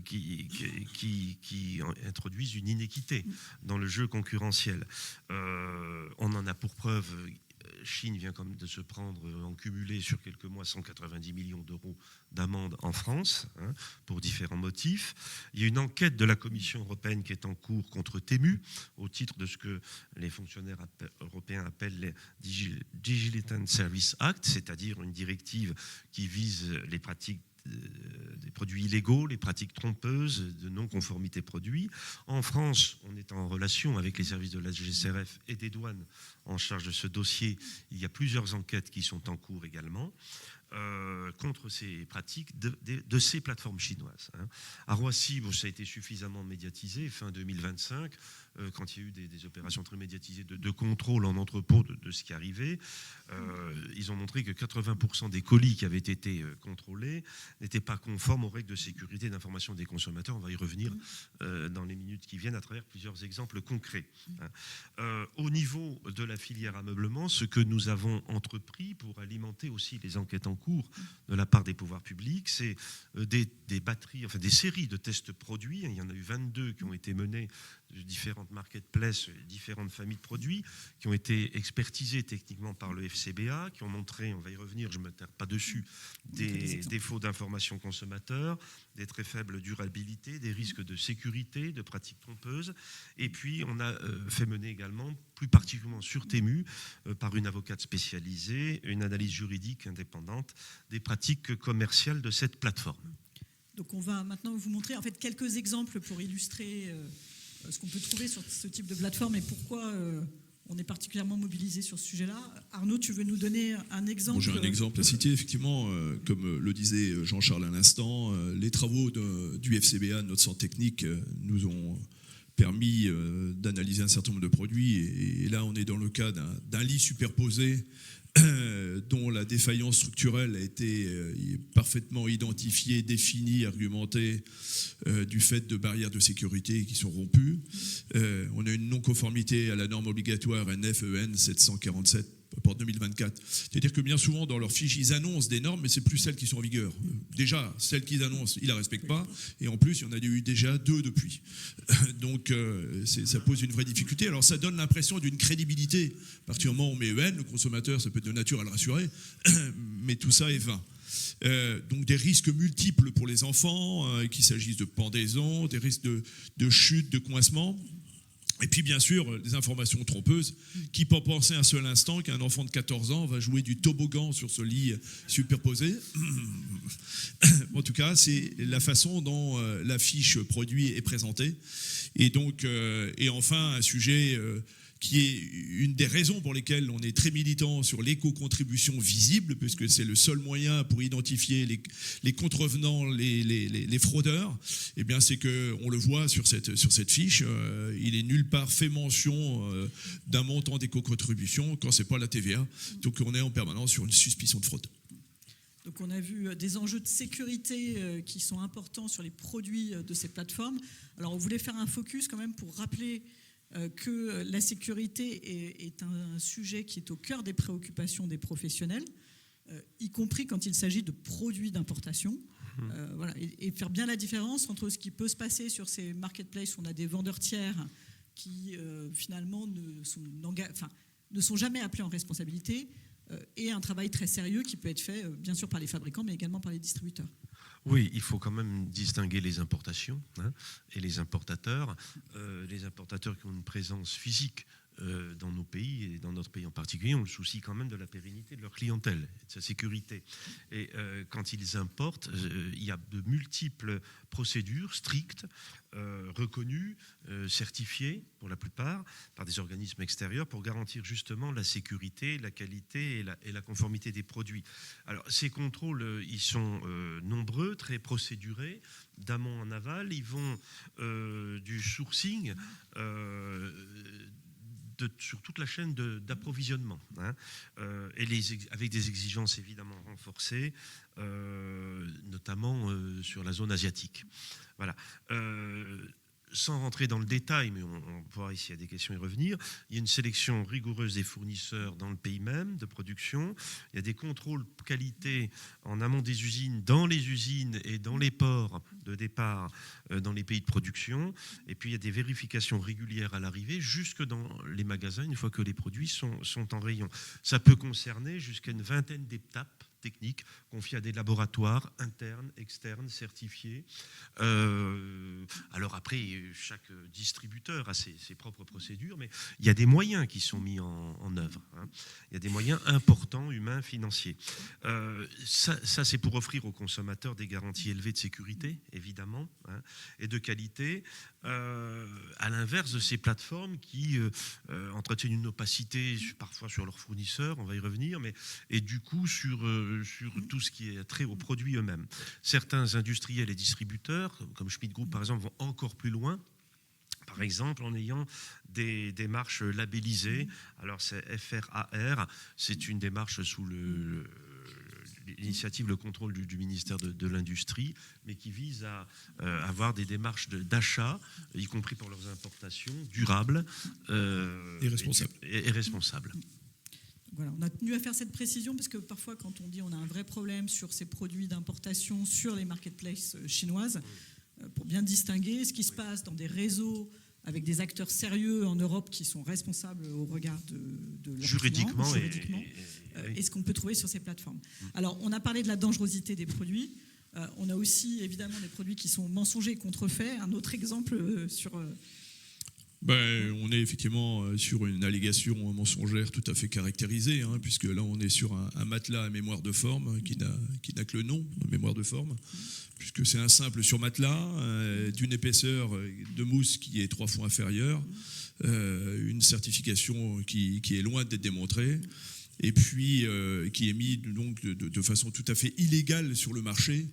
qui introduisent une inéquité dans le jeu concurrentiel. On en a pour preuve, Chine vient comme de se prendre en cumulé sur quelques mois 190 millions d'euros d'amende en France, pour différents motifs. Il y a une enquête de la Commission européenne qui est en cours contre Temu, au titre de ce que les fonctionnaires européens appellent les Digital Service Act, c'est-à-dire une directive qui vise les pratiques des produits illégaux, les pratiques trompeuses de non-conformité produits. En France, on est en relation avec les services de la DGCCRF et des douanes en charge de ce dossier. Il y a plusieurs enquêtes qui sont en cours également contre ces pratiques de ces plateformes chinoises. À Roissy, ça a été suffisamment médiatisé, fin 2025, quand il y a eu des opérations très médiatisées de contrôle en entrepôt de ce qui arrivait. Ils ont montré que 80% des colis qui avaient été contrôlés n'étaient pas conformes aux règles de sécurité d'information des consommateurs. On va y revenir dans les minutes qui viennent à travers plusieurs exemples concrets. Au niveau de la filière ameublement, ce que nous avons entrepris pour alimenter aussi les enquêtes en cours de la part des pouvoirs publics, c'est des batteries, enfin des séries de tests produits. Il y en a eu 22 qui ont été menées de différentes marketplaces, différentes familles de produits, qui ont été expertisées techniquement par le FCBA, qui ont montré, on va y revenir, je ne me tape pas dessus, des défauts d'information consommateur, des très faibles durabilités, des risques de sécurité, de pratiques trompeuses. Et puis, on a fait mener également, plus particulièrement sur Temu, par une avocate spécialisée, une analyse juridique indépendante des pratiques commerciales de cette plateforme. Donc, on va maintenant vous montrer en fait quelques exemples pour illustrer ce qu'on peut trouver sur ce type de plateforme et pourquoi on est particulièrement mobilisé sur ce sujet-là. Arnaud, tu veux nous donner un exemple ? Bon, j'ai un exemple à citer, effectivement, comme le disait Jean-Charles à l'instant, les travaux du FCBA, notre centre technique, nous ont permis d'analyser un certain nombre de produits, et là on est dans le cas d'un lit superposé dont la défaillance structurelle a été parfaitement identifiée, définie, argumentée du fait de barrières de sécurité qui sont rompues. On a une non-conformité à la norme obligatoire NFEN 747 pour 2024. C'est-à-dire que bien souvent, dans leurs fiches, ils annoncent des normes, mais c'est plus celles qui sont en vigueur. Déjà, celles qu'ils annoncent, ils ne la respectent pas, et en plus, il y en a eu déjà 2 depuis. Donc, ça pose une vraie difficulté. Alors, ça donne l'impression d'une crédibilité. À partir du moment où on met EN, le consommateur, ça peut être de nature à le rassurer, mais tout ça est vain. Donc des risques multiples pour les enfants, qu'il s'agisse de pendaison, des risques de chute, de coincement. Et puis bien sûr, des informations trompeuses. Qui peut penser un seul instant qu'un enfant de 14 ans va jouer du toboggan sur ce lit superposé ? En tout cas, c'est la façon dont la fiche produit est présentée. Et donc, et enfin, un sujet qui est une des raisons pour lesquelles on est très militant sur l'éco-contribution visible, puisque c'est le seul moyen pour identifier les contrevenants, les fraudeurs. Eh bien, c'est qu'on le voit sur cette fiche, il est nulle part fait mention d'un montant d'éco-contribution quand c'est pas la TVA. Donc, on est en permanence sur une suspicion de fraude. Donc on a vu des enjeux de sécurité qui sont importants sur les produits de ces plateformes. Alors on voulait faire un focus quand même pour rappeler que la sécurité est un sujet qui est au cœur des préoccupations des professionnels, y compris quand il s'agit de produits d'importation. Voilà, et faire bien la différence entre ce qui peut se passer sur ces marketplaces où on a des vendeurs tiers qui finalement ne sont jamais appelés en responsabilité, et un travail très sérieux qui peut être fait bien sûr par les fabricants mais également par les distributeurs. Oui, il faut quand même distinguer les importations et les importateurs. Les importateurs qui ont une présence physique dans nos pays, et dans notre pays en particulier, ont le souci quand même de la pérennité de leur clientèle, de sa sécurité. Et quand ils importent, il y a de multiples procédures strictes, reconnues, certifiées pour la plupart, par des organismes extérieurs pour garantir justement la sécurité, la qualité et la conformité des produits. Alors ces contrôles, ils sont nombreux, très procédurés, d'amont en aval. Ils vont du sourcing sur toute la chaîne d'approvisionnement, et avec des exigences évidemment renforcées, notamment sur la zone asiatique. Voilà. Sans rentrer dans le détail, mais on pourra ici à des questions y revenir, il y a une sélection rigoureuse des fournisseurs dans le pays même de production. Il y a des contrôles qualité en amont des usines, dans les usines et dans les ports de départ dans les pays de production. Et puis il y a des vérifications régulières à l'arrivée, jusque dans les magasins, une fois que les produits sont en rayon. Ça peut concerner jusqu'à une vingtaine d'étapes techniques confiées à des laboratoires internes, externes, certifiés. Alors après, chaque distributeur a ses propres procédures, mais il y a des moyens qui sont mis en œuvre. Il y a des moyens importants, humains, financiers. Ça, c'est pour offrir aux consommateurs des garanties élevées de sécurité, évidemment, et de qualité, à l'inverse de ces plateformes qui entretiennent une opacité parfois sur leurs fournisseurs, on va y revenir, et du coup sur tout ce qui est trait aux produits eux-mêmes. Certains industriels et distributeurs, comme Schmidt Group par exemple, vont encore plus loin, par exemple en ayant des démarches labellisées. Alors c'est FRAR, c'est une démarche sous l'initiative, le contrôle du ministère de l'Industrie, mais qui vise à avoir des démarches d'achat, y compris pour leurs importations, durables et responsables. Voilà, on a tenu à faire cette précision parce que parfois quand on dit on a un vrai problème sur ces produits d'importation sur les marketplaces chinoises, pour bien distinguer ce qui se passe dans des réseaux avec des acteurs sérieux en Europe qui sont responsables au regard de leurs juridiquement, clients, et ce qu'on peut trouver sur ces plateformes. Alors on a parlé de la dangerosité des produits, on a aussi évidemment des produits qui sont mensongers et contrefaits. Un autre exemple sur... On est effectivement sur une allégation mensongère tout à fait caractérisée, puisque là on est sur un matelas à mémoire de forme qui n'a que le nom, mémoire de forme, puisque c'est un simple surmatelas d'une épaisseur de mousse qui est 3 fois inférieure, une certification qui est loin d'être démontrée, et puis qui est mis donc de façon tout à fait illégale sur le marché,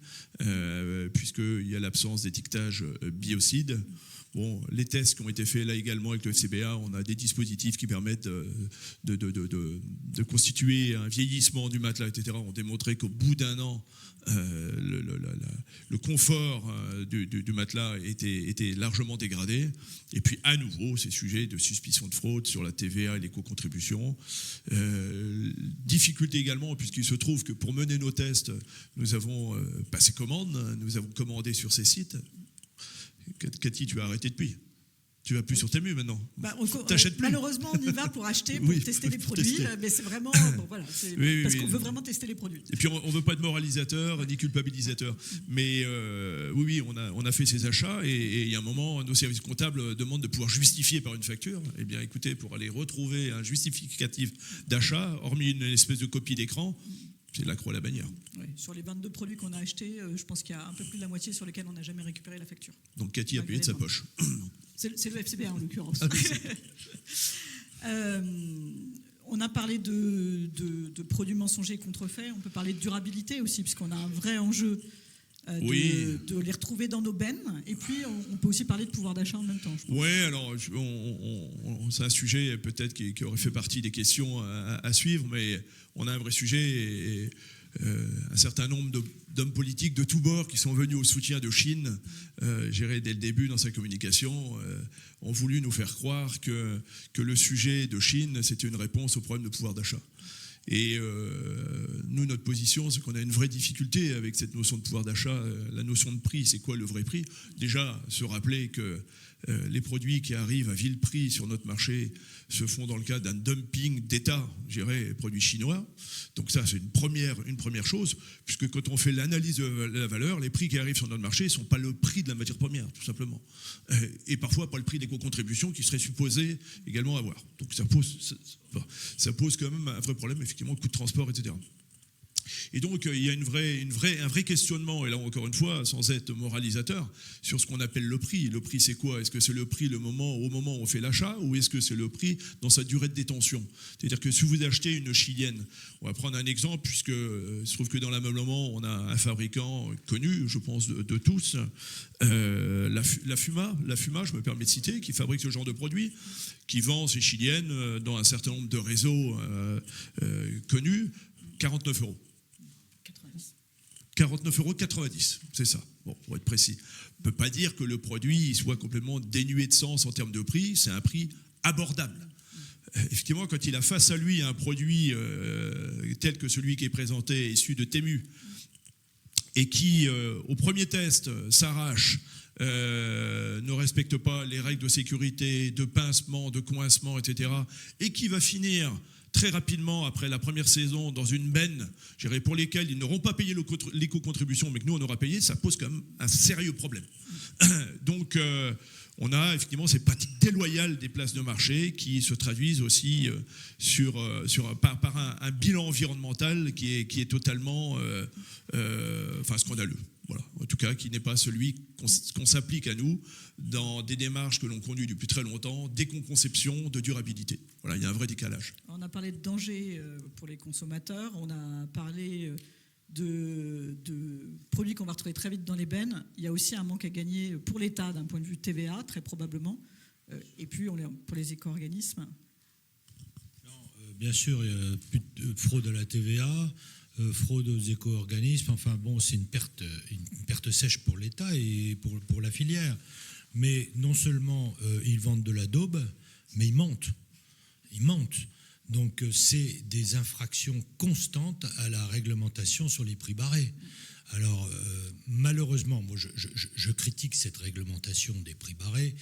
puisqu'il y a l'absence d'étiquetage biocide. Bon, les tests qui ont été faits là également avec le FCBA, on a des dispositifs qui permettent de constituer un vieillissement du matelas, etc. ont démontré qu'au bout d'un an, le confort du matelas était largement dégradé. Et puis à nouveau, ces sujets de suspicion de fraude sur la TVA et l'éco-contribution. Difficulté également, puisqu'il se trouve que pour mener nos tests, nous avons passé commande, nous avons commandé sur ces sites. Cathy, tu as arrêté depuis. Tu vas plus sur Temu maintenant. T'achètes plus. Malheureusement, on y va pour acheter, pour tester les produits, mais c'est vraiment parce qu'on veut vraiment tester les produits. Et puis on veut pas être moralisateur ni culpabilisateur, mais on a fait ces achats et il y a un moment, nos services comptables demandent de pouvoir justifier par une facture. Eh bien, écoutez, pour aller retrouver un justificatif d'achat, hormis une espèce de copie d'écran, c'est la croix à la bannière. Oui, sur les 22 produits qu'on a achetés, je pense qu'il y a un peu plus de la moitié sur lesquels on n'a jamais récupéré la facture. Donc Cathy a payé de sa poche. C'est le FCBA en l'occurrence. On a parlé de produits mensongers et contrefaits, on peut parler de durabilité aussi, puisqu'on a un vrai enjeu de les retrouver dans nos bennes. Et puis, on peut aussi parler de pouvoir d'achat en même temps. Oui, alors, c'est un sujet peut-être qui aurait fait partie des questions à suivre, mais on a un vrai sujet. un certain nombre d'hommes politiques de tous bords qui sont venus au soutien de Chine, dès le début dans sa communication, ont voulu nous faire croire que le sujet de Chine, c'était une réponse au problème de pouvoir d'achat. Et nous, notre position, c'est qu'on a une vraie difficulté avec cette notion de pouvoir d'achat. La notion de prix, c'est quoi le vrai prix? Déjà, se rappeler que les produits qui arrivent à vil prix sur notre marché se font dans le cadre d'un dumping d'État, je dirais, produits chinois. Donc ça, c'est une première chose, puisque quand on fait l'analyse de la valeur, les prix qui arrivent sur notre marché ne sont pas le prix de la matière première, tout simplement. Et parfois pas le prix d'éco-contribution qui serait supposé également avoir. Donc ça pose quand même un vrai problème, effectivement, de coût de transport, etc. Et donc, il y a un vrai questionnement, et là encore une fois, sans être moralisateur, sur ce qu'on appelle le prix. Le prix, c'est quoi? Est-ce que c'est le prix au moment où on fait l'achat, ou est-ce que c'est le prix dans sa durée de détention? C'est-à-dire que si vous achetez une chilienne, on va prendre un exemple, puisque il se trouve que dans l'ameublement, on a un fabricant connu, je pense, de tous, la Fuma, je me permets de citer, qui fabrique ce genre de produit, qui vend ces chiliennes dans un certain nombre de réseaux connus, 49 €. 49,90 €, c'est ça, bon, pour être précis. On ne peut pas dire que le produit soit complètement dénué de sens en termes de prix, c'est un prix abordable. Effectivement, quand il a face à lui un produit tel que celui qui est présenté, issu de Temu, et qui, au premier test, s'arrache, ne respecte pas les règles de sécurité, de pincement, de coincement, etc., et qui va finir très rapidement, après la première saison, dans une benne, je dirais, pour lesquelles ils n'auront pas payé l'éco-contribution, mais que nous, on aura payé, ça pose quand même un sérieux problème. Donc, on a effectivement ces pratiques déloyales des places de marché qui se traduisent aussi par un bilan environnemental qui est totalement scandaleux. Voilà. En tout cas, qui n'est pas celui qu'on s'applique à nous dans des démarches que l'on conduit depuis très longtemps, d'éco-conception, de durabilité. Voilà, il y a un vrai décalage. On a parlé de danger pour les consommateurs, on a parlé de produits qu'on va retrouver très vite dans les bennes. Il y a aussi un manque à gagner pour l'État d'un point de vue TVA, très probablement, et puis pour les éco-organismes. Bien sûr, il y a plus de fraude à la TVA, fraude aux éco-organismes. Enfin bon, c'est une perte sèche pour l'État et pour la filière. Mais non seulement ils vendent de la daube, mais ils mentent. Donc c'est des infractions constantes à la réglementation sur les prix barrés. Alors malheureusement, moi je critique cette réglementation des prix barrés.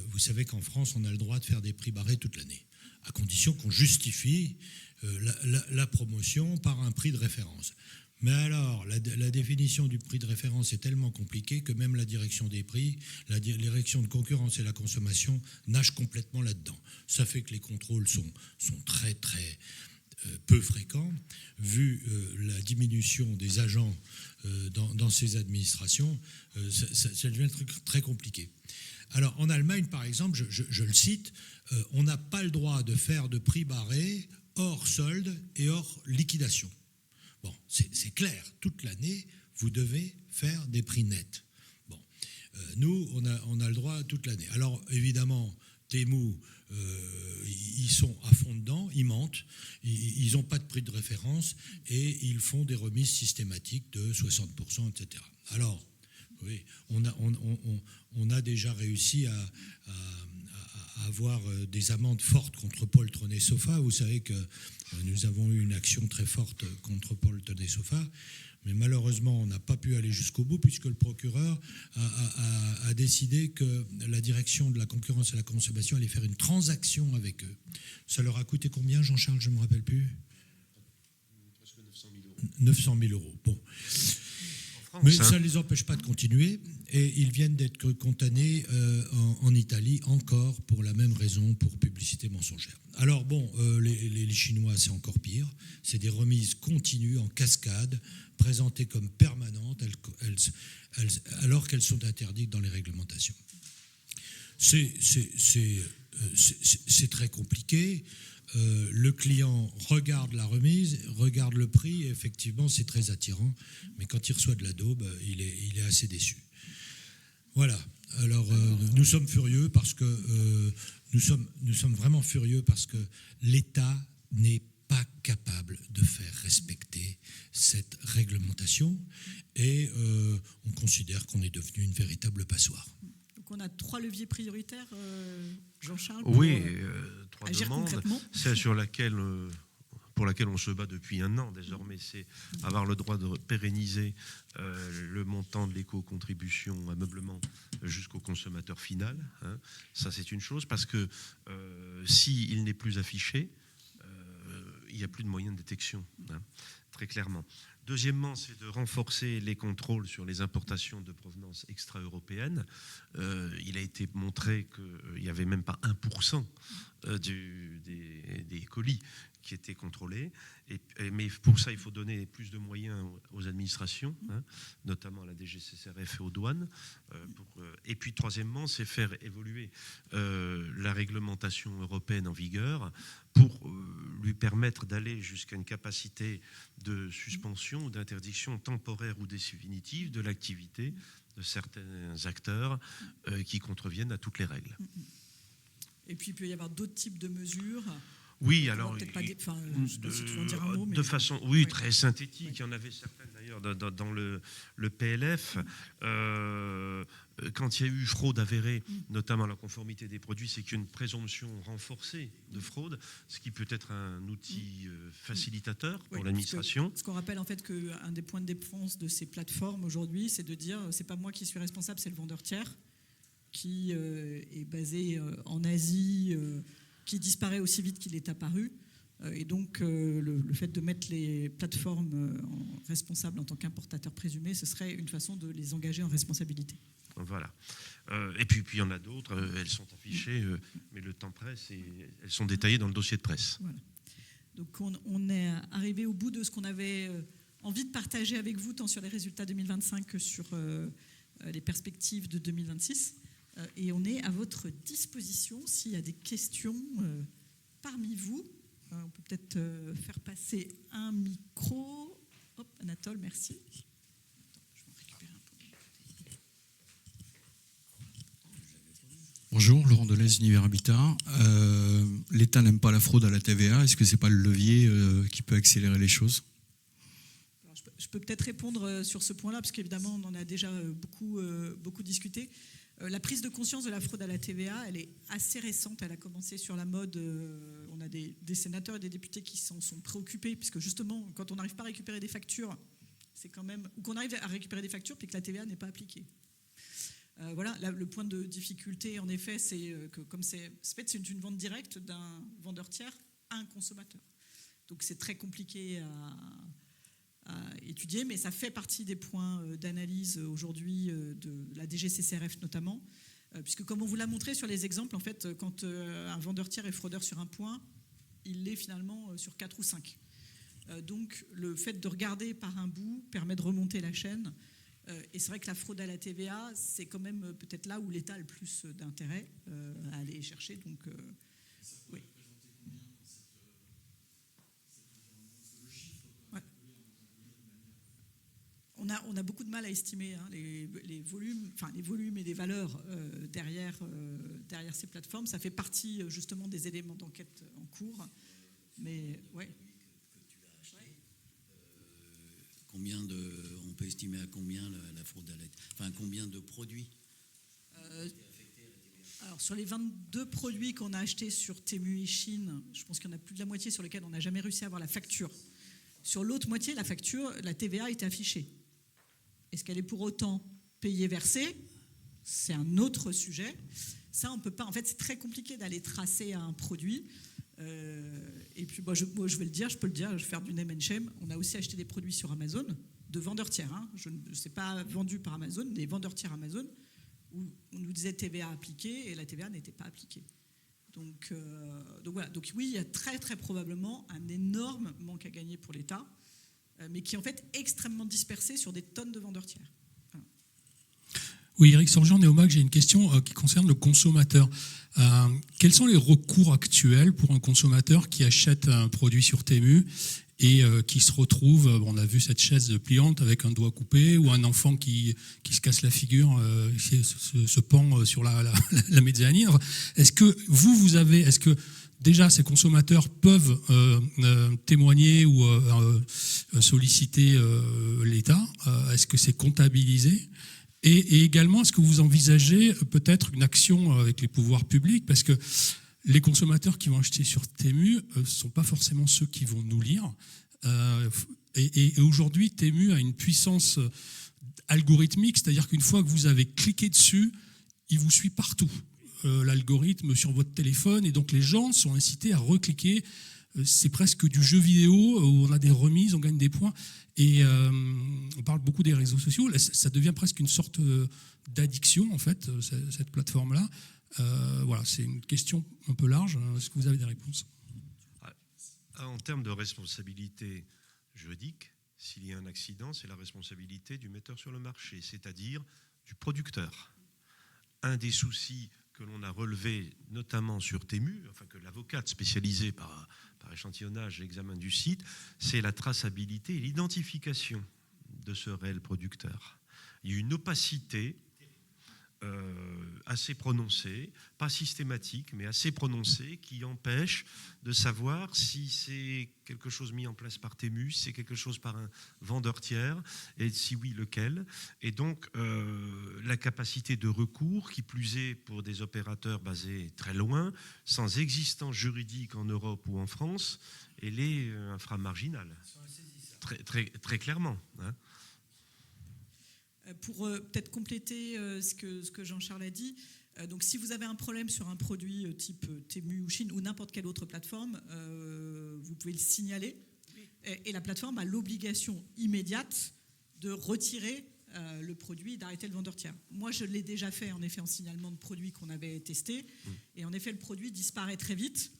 Vous savez qu'en France, on a le droit de faire des prix barrés toute l'année, à condition qu'on justifie la promotion par un prix de référence. Mais alors, la définition du prix de référence est tellement compliquée que même la direction des prix, la direction de concurrence et la consommation nage complètement là-dedans. Ça fait que les contrôles sont très, très peu fréquents, vu la diminution des agents dans ces administrations, ça devient très compliqué. Alors, en Allemagne, par exemple, je le cite, on n'a pas le droit de faire de prix barrés hors solde et hors liquidation. Bon, c'est clair, toute l'année, vous devez faire des prix nets. Bon, nous, on a le droit toute l'année. Alors, évidemment, Temu, ils sont à fond dedans, ils mentent, ils n'ont pas de prix de référence et ils font des remises systématiques de 60%, etc. Alors, oui, on a déjà réussi à avoir des amendes fortes contre Paul Troné-Sofa. Vous savez que nous avons eu une action très forte contre Paul Troné-Sofa, mais malheureusement, on n'a pas pu aller jusqu'au bout puisque le procureur a décidé que la direction de la concurrence et de la consommation allait faire une transaction avec eux. Ça leur a coûté combien, Jean-Charles? Je ne me rappelle plus. Presque 900 000 €. 900 000 €. Bon. Mais ça ne les empêche pas de continuer et ils viennent d'être condamnés en Italie encore pour la même raison, pour publicité mensongère. Alors bon, les Chinois, c'est encore pire. C'est des remises continues en cascade, présentées comme permanentes, alors qu'elles sont interdites dans les réglementations. C'est très compliqué. Le client regarde la remise, regarde le prix, et effectivement c'est très attirant, mais quand il reçoit de la daube, il est assez déçu. Voilà, alors nous sommes furieux parce que nous sommes vraiment furieux parce que l'État n'est pas capable de faire respecter ce réglementation, et on considère qu'on est devenu une véritable passoire. Donc on a 3 leviers prioritaires, Jean-Charles, Oui, pour 3 agir demandes. concrètement. Celle pour laquelle on se bat depuis 1 an désormais, c'est avoir le droit de pérenniser le montant de l'éco-contribution ameublement jusqu'au consommateur final. Hein. Ça, c'est une chose, parce que s'il n'est plus affiché, il n'y a plus de moyens de détection, hein, très clairement. Deuxièmement, c'est de renforcer les contrôles sur les importations de provenance extra-européenne. Il a été montré qu'il n'y avait même pas 1% des colis qui étaient contrôlés. Mais pour ça, il faut donner plus de moyens aux administrations, hein, notamment à la DGCCRF et aux douanes. Et puis, troisièmement, c'est faire évoluer la réglementation européenne en vigueur pour lui permettre d'aller jusqu'à une capacité de suspension ou d'interdiction temporaire ou définitive de l'activité de certains acteurs qui contreviennent à toutes les règles. Et puis il peut y avoir d'autres types de mesures. Oui, On alors, va peut-être pas dire- enfin, je sais pas si tu veux en dire un mot, mais- de façon, oui, très synthétique. Il y en avait certaines d'ailleurs dans le PLF. Quand il y a eu fraude avérée, notamment la conformité des produits, c'est qu'il y a une présomption renforcée de fraude, ce qui peut être un outil facilitateur pour Oui, l'administration. parce qu'on rappelle en fait qu'un des points de défense de ces plateformes aujourd'hui, c'est de dire c'est pas moi qui suis responsable, c'est le vendeur tiers qui est basé en Asie, qui disparaît aussi vite qu'il est apparu. Et donc le fait de mettre les plateformes responsables en tant qu'importateurs présumés, ce serait une façon de les engager en responsabilité. Voilà. Et puis il y en a d'autres, elles sont affichées, mais le temps presse et elles sont détaillées dans le dossier de presse. Voilà. Donc on est arrivé au bout de ce qu'on avait envie de partager avec vous, tant sur les résultats 2025 que sur les perspectives de 2026. Et on est à votre disposition s'il y a des questions parmi vous. On peut peut-être faire passer un micro. Hop, Anatole, merci. Je vais en récupérer un peu. Bonjour, Laurent Delez, Univers Habitat. L'État n'aime pas la fraude à la TVA. Est-ce que ce n'est pas le levier qui peut accélérer les choses ? Alors, je peux peut-être répondre sur ce point-là, parce qu'évidemment, on en a déjà beaucoup discuté. La prise de conscience de la fraude à la TVA, elle est assez récente. Elle a commencé sur la mode. On a des sénateurs et des députés qui s'en sont préoccupés, puisque justement, quand on n'arrive pas à récupérer des factures, c'est quand même, ou qu'on arrive à récupérer des factures puis que la TVA n'est pas appliquée. Voilà, là, le point de difficulté, en effet, c'est que comme c'est une vente directe d'un vendeur tiers à un consommateur. Donc c'est très compliqué à étudier, mais ça fait partie des points d'analyse aujourd'hui de la DGCCRF notamment, puisque comme on vous l'a montré sur les exemples, en fait, quand un vendeur tiers est fraudeur sur un point, il l'est finalement sur 4 ou 5. Donc le fait de regarder par un bout permet de remonter la chaîne. Et c'est vrai que la fraude à la TVA, c'est quand même peut-être là où l'État a le plus d'intérêt à aller chercher. Donc, oui. Ouais. On a beaucoup de mal à estimer les volumes et les valeurs derrière ces plateformes. Ça fait partie justement des éléments d'enquête en cours. Mais ouais. On peut estimer à combien la fraude à la... Enfin, combien de produits Alors, sur les 22 produits qu'on a achetés sur Temu et Chine, je pense qu'il y en a plus de la moitié sur lesquels on n'a jamais réussi à avoir la facture. Sur l'autre moitié, la facture, la TVA était affichée. Est-ce qu'elle est pour autant payée, versée ? C'est un autre sujet. Ça, on peut pas... En fait, c'est très compliqué d'aller tracer un produit. Et puis, je peux le dire, je vais faire du name and shame. On a aussi acheté des produits sur Amazon, de vendeurs tiers. Je ne sais pas vendu par Amazon, des vendeurs tiers Amazon, où on nous disait TVA appliquée et la TVA n'était pas appliquée. Donc voilà. Donc oui, il y a très très probablement un énorme manque à gagner pour l'État, mais qui est en fait extrêmement dispersé sur des tonnes de vendeurs tiers. Voilà. Oui, Eric Sorgeant, Néomac, j'ai une question qui concerne le consommateur. Quels sont les recours actuels pour un consommateur qui achète un produit sur Temu et qui se retrouve, on a vu cette chaise pliante avec un doigt coupé, ou un enfant qui se casse la figure, se pend sur la mezzanine. Est-ce que est-ce que déjà ces consommateurs peuvent témoigner ou solliciter l'État? Est-ce que c'est comptabilisé? Et également, est-ce que vous envisagez peut-être une action avec les pouvoirs publics? Parce que les consommateurs qui vont acheter sur Temu ne sont pas forcément ceux qui vont nous lire. Et aujourd'hui, Temu a une puissance algorithmique, c'est-à-dire qu'une fois que vous avez cliqué dessus, il vous suit partout. L'algorithme sur votre téléphone, et donc les gens sont incités à recliquer. C'est presque du jeu vidéo où on a des remises, on gagne des points. Et on parle beaucoup des réseaux sociaux. Là, ça devient presque une sorte d'addiction, en fait, cette plateforme-là. Voilà, c'est une question un peu large. Est-ce que vous avez des réponses? En termes de responsabilité juridique, s'il y a un accident, c'est la responsabilité du metteur sur le marché, c'est-à-dire du producteur. Un des soucis que l'on a relevé notamment sur Temu, enfin que l'avocate spécialisée par échantillonnage et examen du site, c'est la traçabilité et l'identification de ce réel producteur. Il y a une opacité assez prononcée, pas systématique, mais assez prononcée, qui empêche de savoir si c'est quelque chose mis en place par Temu, si c'est quelque chose par un vendeur tiers, et si oui, lequel. Et donc, la capacité de recours, qui plus est pour des opérateurs basés très loin, sans existence juridique en Europe ou en France, elle est inframarginale, très clairement. Hein. Pour peut-être compléter ce que Jean-Charles a dit, donc si vous avez un problème sur un produit type Temu ou Chine ou n'importe quelle autre plateforme, vous pouvez le signaler. Et la plateforme a l'obligation immédiate de retirer le produit et d'arrêter le vendeur tiers. Moi, je l'ai déjà fait, en effet, en signalement de produits qu'on avait testés. Et en effet, le produit disparaît très vite.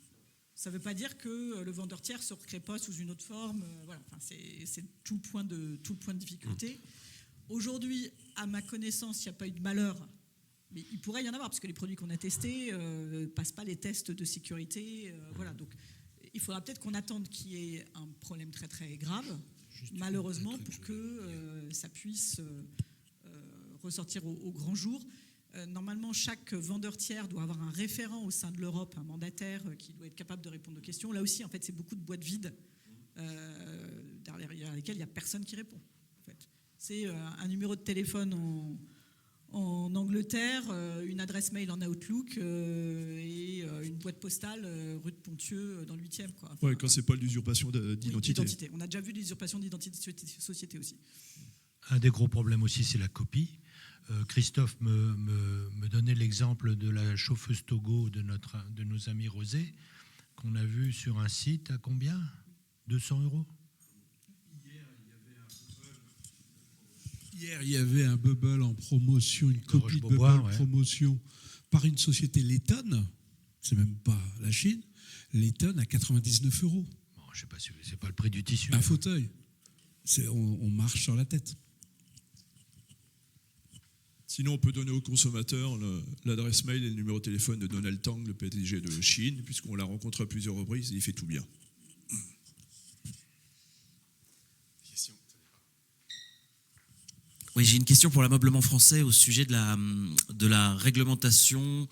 Ça ne veut pas dire que le vendeur tiers ne se recrée pas sous une autre forme. Voilà. Enfin, c'est tout le point de difficulté. Aujourd'hui, à ma connaissance, il n'y a pas eu de malheur, mais il pourrait y en avoir, parce que les produits qu'on a testés ne passent pas les tests de sécurité. Voilà, donc il faudra peut-être qu'on attende qu'il y ait un problème très très grave, malheureusement, pour que ça puisse ressortir au grand jour. Normalement, chaque vendeur tiers doit avoir un référent au sein de l'Europe, un mandataire qui doit être capable de répondre aux questions. Là aussi, en fait, c'est beaucoup de boîtes vides derrière lesquelles il n'y a personne qui répond. En fait. C'est un numéro de téléphone en Angleterre, une adresse mail en Outlook et une boîte postale rue de Pontieux dans le 8e. Quoi. Enfin, quand c'est pas l'usurpation d'identité. Oui, on a déjà vu l'usurpation d'identité de société aussi. Un des gros problèmes aussi, c'est la copie. Christophe me donnait l'exemple de la chauffeuse Togo de nos amis Rosé, qu'on a vu sur un site à combien? 200 €? Hier, il y avait un bubble en promotion, une copie de bubble en promotion par une société lettonne, c'est même pas la Chine, lettonne à 99 €. Bon, je sais pas si c'est pas le prix du tissu. Un fauteuil. On marche sur la tête. Sinon, on peut donner aux consommateurs l'adresse mail et le numéro de téléphone de Donald Tang, le PDG de Chine, puisqu'on l'a rencontré à plusieurs reprises et il fait tout bien. Oui, j'ai une question pour l'ameublement français au sujet de la réglementation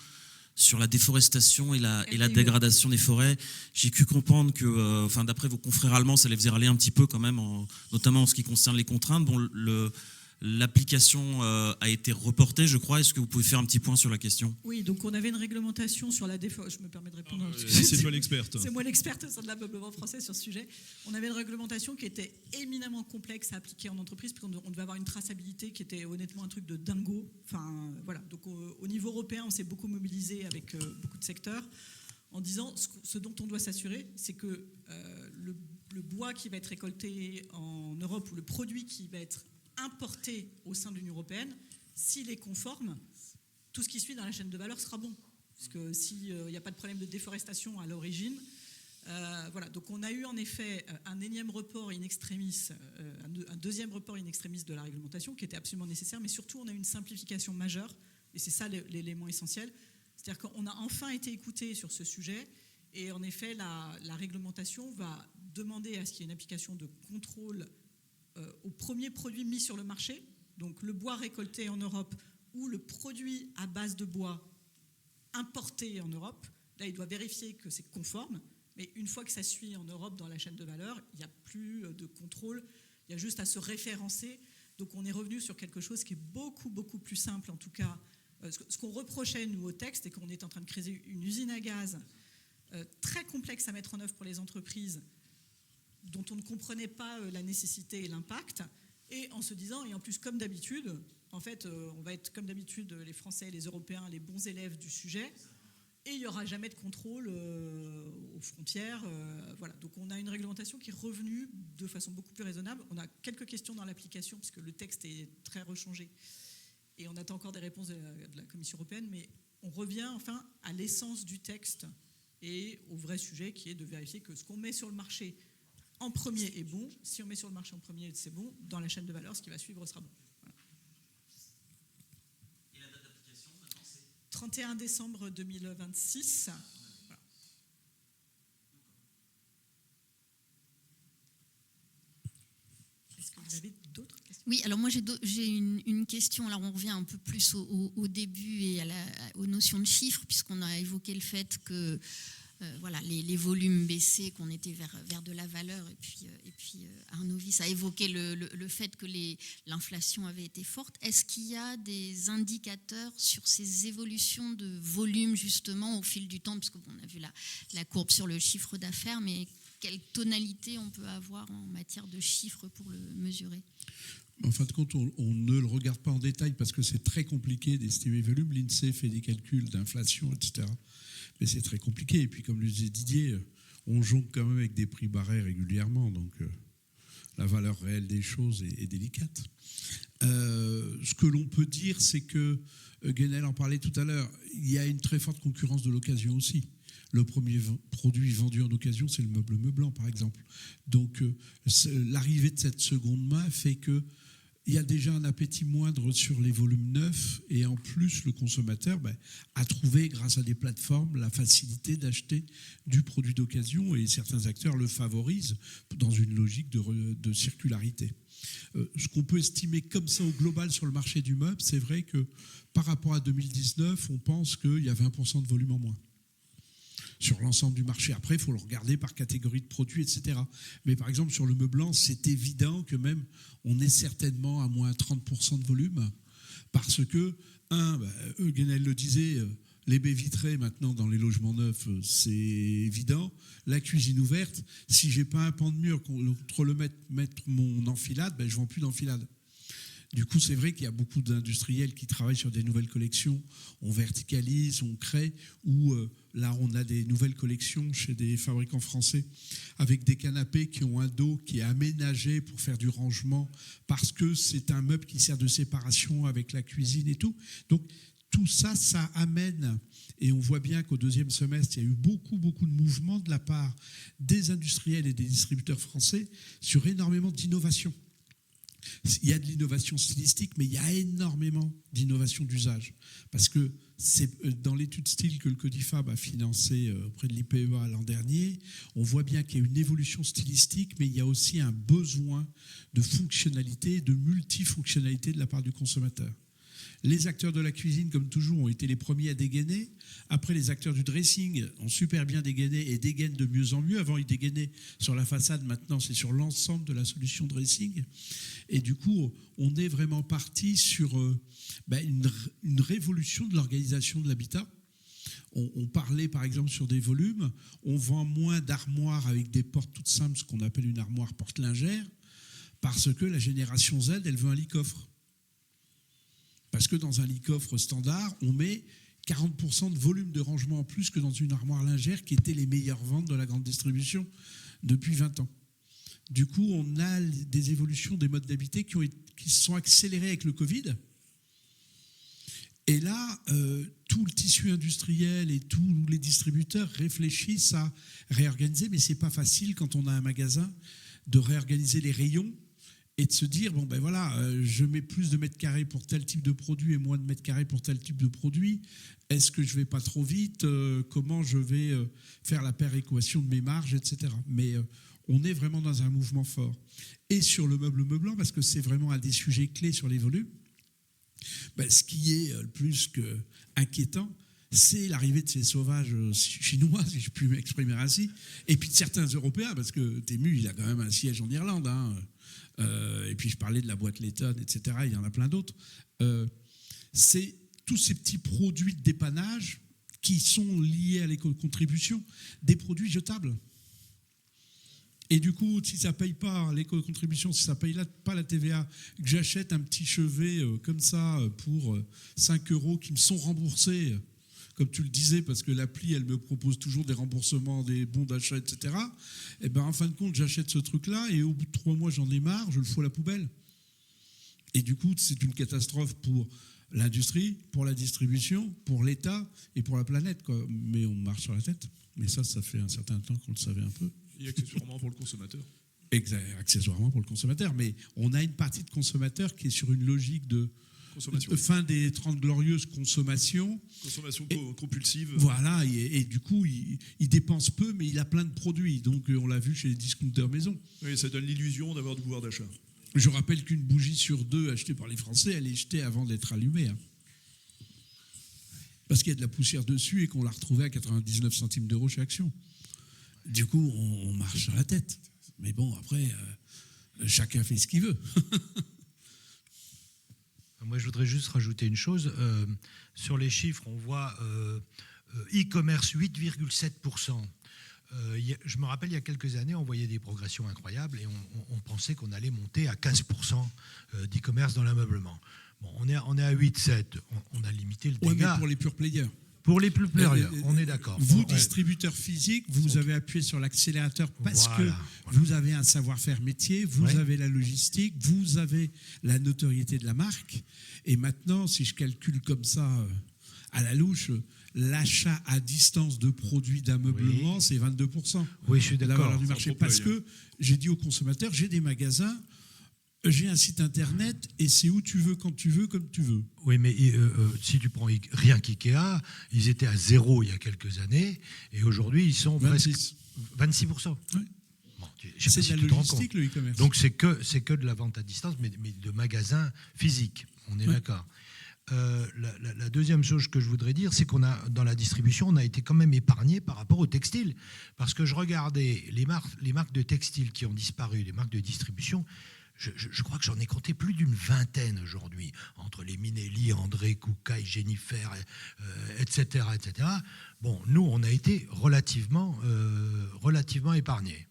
sur la déforestation et la dégradation des forêts. J'ai cru comprendre que, d'après vos confrères allemands, ça les faisait râler un petit peu quand même, notamment en ce qui concerne les contraintes. Bon, l'application a été reportée, je crois. Est-ce que vous pouvez faire un petit point sur la question? Oui, donc on avait une réglementation sur la déforestation. Je me permets de répondre. C'est toi l'experte. C'est moi l'experte au sein de l'ameublement français sur ce sujet. On avait une réglementation qui était éminemment complexe à appliquer en entreprise, parce qu'on devait avoir une traçabilité qui était honnêtement un truc de dingo. Enfin, voilà. Donc au niveau européen, on s'est beaucoup mobilisé avec beaucoup de secteurs en disant ce dont on doit s'assurer, c'est que le bois qui va être récolté en Europe ou le produit qui va être importé au sein de l'Union européenne, s'il est conforme, tout ce qui suit dans la chaîne de valeur sera bon. Parce que s'il n'y a pas de problème de déforestation à l'origine, voilà. Donc on a eu en effet un énième report in extremis, un deuxième report in extremis de la réglementation qui était absolument nécessaire, mais surtout on a eu une simplification majeure, et c'est ça l'élément essentiel. C'est-à-dire qu'on a enfin été écouté sur ce sujet, et en effet la réglementation va demander à ce qu'il y ait une application de contrôle aux premiers produits mis sur le marché, donc le bois récolté en Europe ou le produit à base de bois importé en Europe. Là, il doit vérifier que c'est conforme, Mais une fois que ça suit en Europe dans la chaîne de valeur, il n'y a plus de contrôle, il y a juste à se référencer. Donc on est revenu sur quelque chose qui est beaucoup, beaucoup plus simple, en tout cas. Ce qu'on reprochait, nous, au texte, c'est qu'on est en train de créer une usine à gaz très complexe à mettre en œuvre pour les entreprises, dont on ne comprenait pas la nécessité et l'impact, et en se disant, et en plus, comme d'habitude, en fait, on va être, comme d'habitude, les Français et les Européens, les bons élèves du sujet, et il n'y aura jamais de contrôle aux frontières. Voilà. Donc on a une réglementation qui est revenue de façon beaucoup plus raisonnable. On a quelques questions dans l'application, puisque le texte est très rechangé, et on attend encore des réponses de la Commission européenne, mais on revient enfin à l'essence du texte et au vrai sujet qui est de vérifier que ce qu'on met sur le marché en premier est bon. Si on met sur le marché en premier, c'est bon. Dans la chaîne de valeur, ce qui va suivre sera bon. Voilà. Et la date d'application, maintenant, c'est 31 décembre 2026. Voilà. Est-ce que vous avez d'autres questions? Oui, alors moi j'ai une question. Alors on revient un peu plus au début et aux notions de chiffres, puisqu'on a évoqué le fait que voilà, les volumes baissaient, qu'on était vers de la valeur, et puis Arnaud Wyss a évoqué le fait que l'inflation avait été forte. Est-ce qu'il y a des indicateurs sur ces évolutions de volume justement au fil du temps, parce qu'on a vu la courbe sur le chiffre d'affaires, mais quelle tonalité on peut avoir en matière de chiffres pour le mesurer? En fin de compte, on ne le regarde pas en détail parce que c'est très compliqué d'estimer le volume. L'INSEE fait des calculs d'inflation, etc. Mais c'est très compliqué. Et puis, comme le disait Didier, on jongle quand même avec des prix barrés régulièrement. Donc, la valeur réelle des choses est délicate. Ce que l'on peut dire, c'est que, Guénel en parlait tout à l'heure, il y a une très forte concurrence de l'occasion aussi. Le premier produit vendu en occasion, c'est le meuble Meublant, par exemple. Donc, l'arrivée de cette seconde main fait qu'il y a déjà un appétit moindre sur les volumes neufs, et en plus, le consommateur a trouvé, grâce à des plateformes, la facilité d'acheter du produit d'occasion, et certains acteurs le favorisent dans une logique de circularité. Ce qu'on peut estimer comme ça au global sur le marché du meuble, c'est vrai que par rapport à 2019, on pense qu'il y a 20% de volume en moins sur l'ensemble du marché. Après, il faut le regarder par catégorie de produits, etc. Mais par exemple, sur le meublant, c'est évident que même on est certainement à moins 30% de volume, parce que, Guénel le disait, les baies vitrées maintenant dans les logements neufs, c'est évident. La cuisine ouverte, si j'ai pas un pan de mur contre le mettre mon enfilade, je vends plus d'enfilade. Du coup, c'est vrai qu'il y a beaucoup d'industriels qui travaillent sur des nouvelles collections. On verticalise, on crée, ou là, on a des nouvelles collections chez des fabricants français avec des canapés qui ont un dos qui est aménagé pour faire du rangement parce que c'est un meuble qui sert de séparation avec la cuisine et tout. Donc, tout ça, ça amène, et on voit bien qu'au deuxième semestre, il y a eu beaucoup de mouvements de la part des industriels et des distributeurs français sur énormément d'innovations. Il y a de l'innovation stylistique, mais il y a énormément d'innovation d'usage. Parce que c'est dans l'étude style que le Codifab a financé auprès de l'IPEA l'an dernier, on voit bien qu'il y a une évolution stylistique, mais il y a aussi un besoin de fonctionnalité, de multifonctionnalité de la part du consommateur. Les acteurs de la cuisine, comme toujours, ont été les premiers à dégainer. Après, les acteurs du dressing ont super bien dégainé et dégainent de mieux en mieux. Avant, ils dégainaient sur la façade. Maintenant, c'est sur l'ensemble de la solution dressing. Et du coup, on est vraiment parti sur une révolution de l'organisation de l'habitat. On parlait, par exemple, sur des volumes. On vend moins d'armoires avec des portes toutes simples, ce qu'on appelle une armoire porte-lingère, parce que la génération Z, elle veut un lit-coffre. Parce que dans un lit-coffre standard, on met 40% de volume de rangement en plus que dans une armoire lingère qui était les meilleures ventes de la grande distribution depuis 20 ans. Du coup, on a des évolutions des modes d'habiter qui se sont accélérées avec le Covid. Et là, tout le tissu industriel et tous les distributeurs réfléchissent à réorganiser, mais ce n'est pas facile quand on a un magasin de réorganiser les rayons et de se dire, je mets plus de mètres carrés pour tel type de produit et moins de mètres carrés pour tel type de produit. Est-ce que je ne vais pas trop vite? Comment je vais faire la péréquation de mes marges, etc. Mais on est vraiment dans un mouvement fort. Et sur le meuble meublant, parce que c'est vraiment un des sujets clés sur les volumes, ce qui est le plus inquiétant, c'est l'arrivée de ces sauvages chinois, si je puis m'exprimer ainsi, et puis de certains Européens, parce que Temu, il a quand même un siège en Irlande, hein. Et puis je parlais de la boîte Letton, etc., il y en a plein d'autres. C'est tous ces petits produits de dépannage qui sont liés à l'éco-contribution, des produits jetables. Et du coup, si ça ne paye pas l'éco-contribution, si ça ne paye pas la TVA, que j'achète un petit chevet comme ça pour 5 € qui me sont remboursés, comme tu le disais, parce que l'appli, elle me propose toujours des remboursements, des bons d'achat, etc. Et ben, en fin de compte, j'achète ce truc-là et au bout de 3 mois, j'en ai marre, je le fous à la poubelle. Et du coup, c'est une catastrophe pour l'industrie, pour la distribution, pour l'État et pour la planète, quoi. Mais on marche sur la tête. Mais ça fait un certain temps qu'on le savait un peu. Et accessoirement pour le consommateur. Accessoirement pour le consommateur. Mais on a une partie de consommateur qui est sur une logique de fin des 30 glorieuses consommation. Consommation compulsive. Voilà, et du coup, il dépense peu, mais il a plein de produits. Donc, on l'a vu chez les discounters maison. Oui, ça donne l'illusion d'avoir du pouvoir d'achat. Je rappelle qu'une bougie sur 2 achetée par les Français, elle est jetée avant d'être allumée. Hein. Parce qu'il y a de la poussière dessus et qu'on l'a retrouvée à 99 centimes d'euros chez Action. Du coup, on marche sur la tête. Mais bon, après, chacun fait ce qu'il veut. Moi, je voudrais juste rajouter une chose. Sur les chiffres, on voit e-commerce 8,7%. Je me rappelle, il y a quelques années, on voyait des progressions incroyables et on pensait qu'on allait monter à 15% d'e-commerce dans l'ameublement. Bon, on est à 8,7%. On a limité le dégât. Oui, mais pour les pure players. Pour les pure players, on est d'accord. Vous, distributeurs physiques, vous avez appuyé sur l'accélérateur parce que vous avez un savoir-faire métier, vous avez la logistique, vous avez la notoriété de la marque. Et maintenant, si je calcule comme ça à la louche, l'achat à distance de produits d'ameublement, c'est 22%. Oui, je suis d'accord. La valeur du marché. Parce que j'ai dit aux consommateurs, j'ai des magasins, j'ai un site internet et c'est où tu veux, quand tu veux, comme tu veux. Oui, mais si tu prends rien qu'IKEA, ils étaient à 0 il y a quelques années et aujourd'hui ils sont 26. Presque 26%. Oui. Bon, c'est de la logistique, le e-commerce. Donc c'est que de la vente à distance, mais de magasins physiques. On est d'accord. La deuxième chose que je voudrais dire, c'est qu'on a, dans la distribution, on a été quand même épargné par rapport au textile. Parce que je regardais les marques de textile qui ont disparu, les marques de distribution, je crois que j'en ai compté plus d'une vingtaine aujourd'hui, entre les Minelli, André, Koukaï, Jennifer, etc., etc. Bon, nous, on a été relativement épargnés.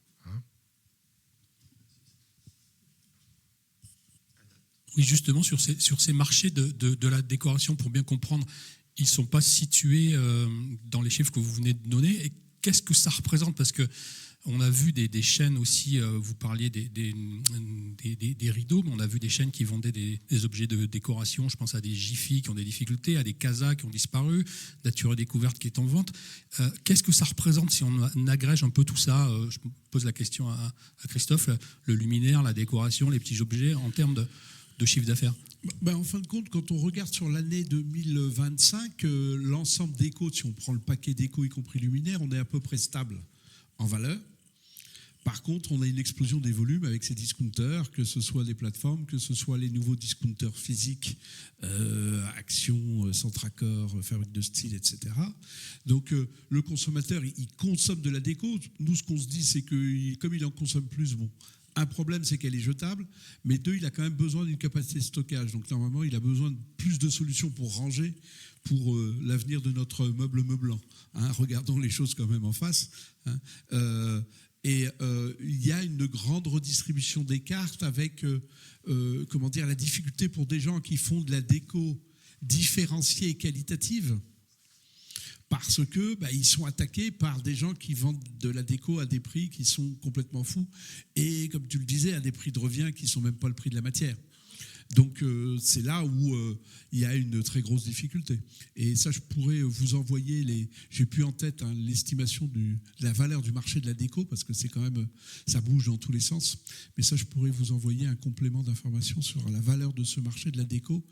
Oui, justement, sur ces marchés de la décoration, pour bien comprendre, ils ne sont pas situés dans les chiffres que vous venez de donner. Et qu'est-ce que ça représente ? Parce qu'on a vu des chaînes aussi, vous parliez des rideaux, mais on a vu des chaînes qui vendaient des objets de décoration. Je pense à des Jiffy qui ont des difficultés, à des Casa qui ont disparu, Nature et Découverte qui est en vente. Qu'est-ce que ça représente si on agrège un peu tout ça ? Je pose la question à Christophe, le luminaire, la décoration, les petits objets en termes de chiffre d'affaires. En fin de compte, quand on regarde sur l'année 2025, l'ensemble d'éco, si on prend le paquet d'éco, y compris luminaire, on est à peu près stable en valeur. Par contre, on a une explosion des volumes avec ces discounters, que ce soit les plateformes, que ce soit les nouveaux discounters physiques, Action, Centracor, Fabrique de Style, etc. Donc, le consommateur, il consomme de la déco. Nous, ce qu'on se dit, c'est que comme il en consomme plus, bon, un problème, c'est qu'elle est jetable, mais deux, il a quand même besoin d'une capacité de stockage. Donc, normalement, il a besoin de plus de solutions pour ranger, pour l'avenir de notre meuble meublant. Hein, regardons les choses quand même en face. Hein. Il y a une grande redistribution des cartes avec la difficulté pour des gens qui font de la déco différenciée et qualitative, parce que ils sont attaqués par des gens qui vendent de la déco à des prix qui sont complètement fous et, comme tu le disais, à des prix de revient qui ne sont même pas le prix de la matière. Donc c'est là où il y a une très grosse difficulté. Et ça, je pourrais vous envoyer j'ai plus en tête l'estimation de la valeur du marché de la déco, parce que c'est quand même, ça bouge dans tous les sens. Mais ça, je pourrais vous envoyer un complément d'information sur la valeur de ce marché de la déco,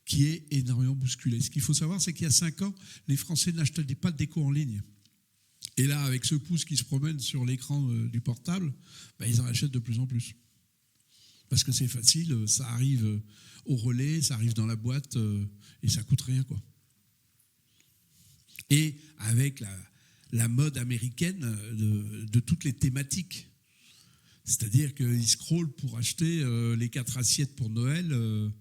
qui est énormément bousculé. Ce qu'il faut savoir, c'est qu'il y a 5 ans, les Français n'achetaient pas de déco en ligne. Et là, avec ce pouce qui se promène sur l'écran du portable, ils en achètent de plus en plus. Parce que c'est facile, ça arrive au relais, ça arrive dans la boîte et ça coûte rien, quoi. Et avec la mode américaine de toutes les thématiques. C'est-à-dire qu'ils scrollent pour acheter les 4 assiettes pour Noël,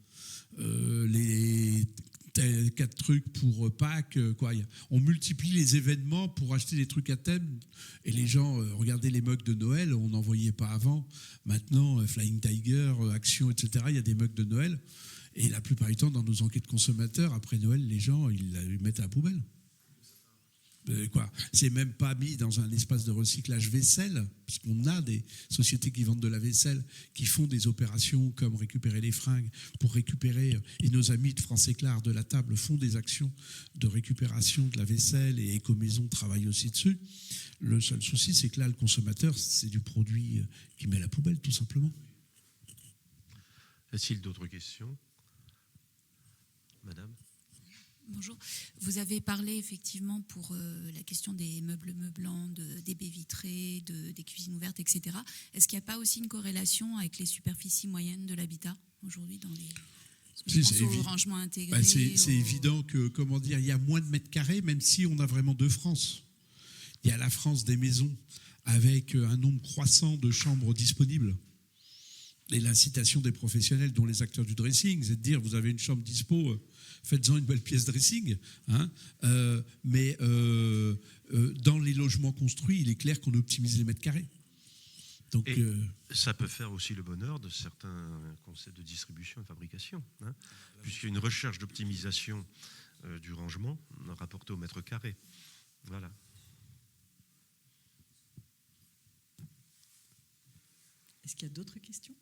les 4 trucs pour Pâques. Quoi. On multiplie les événements pour acheter des trucs à thème. Et les gens, regardez les mugs de Noël, on n'en voyait pas avant. Maintenant, Flying Tiger, Action, etc., il y a des mugs de Noël. Et la plupart du temps, dans nos enquêtes consommateurs, après Noël, les gens, ils les mettent à la poubelle. C'est même pas mis dans un espace de recyclage vaisselle, parce qu'on a des sociétés qui vendent de la vaisselle, qui font des opérations comme récupérer les fringues pour récupérer, et nos amis de France Éclat de la table font des actions de récupération de la vaisselle, et Écomaison travaille aussi dessus. Le seul souci, c'est que là, le consommateur, c'est du produit qui met à la poubelle, tout simplement. Y a-t-il d'autres questions ? Madame ? Bonjour. Vous avez parlé effectivement pour la question des meubles meublants, des baies vitrées, des cuisines ouvertes, etc. Est-ce qu'il n'y a pas aussi une corrélation avec les superficies moyennes de l'habitat aujourd'hui dans les au rangement intégré? C'est évident que, il y a moins de mètres carrés, même si on a vraiment 2 France. Il y a la France des maisons avec un nombre croissant de chambres disponibles. Et l'incitation des professionnels, dont les acteurs du dressing, c'est de dire, vous avez une chambre dispo, faites-en une belle pièce dressing. Hein, mais dans les logements construits, il est clair qu'on optimise les mètres carrés. Donc, ça peut faire aussi le bonheur de certains concepts de distribution et de fabrication, hein, puisqu'il y a une recherche d'optimisation du rangement rapporté au mètre carré. Voilà. Est-ce qu'il y a d'autres questions ?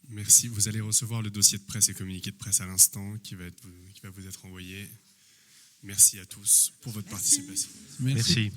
Merci. Vous allez recevoir le dossier de presse et communiqué de presse à l'instant qui va vous être envoyé. Merci à tous pour votre participation. Merci.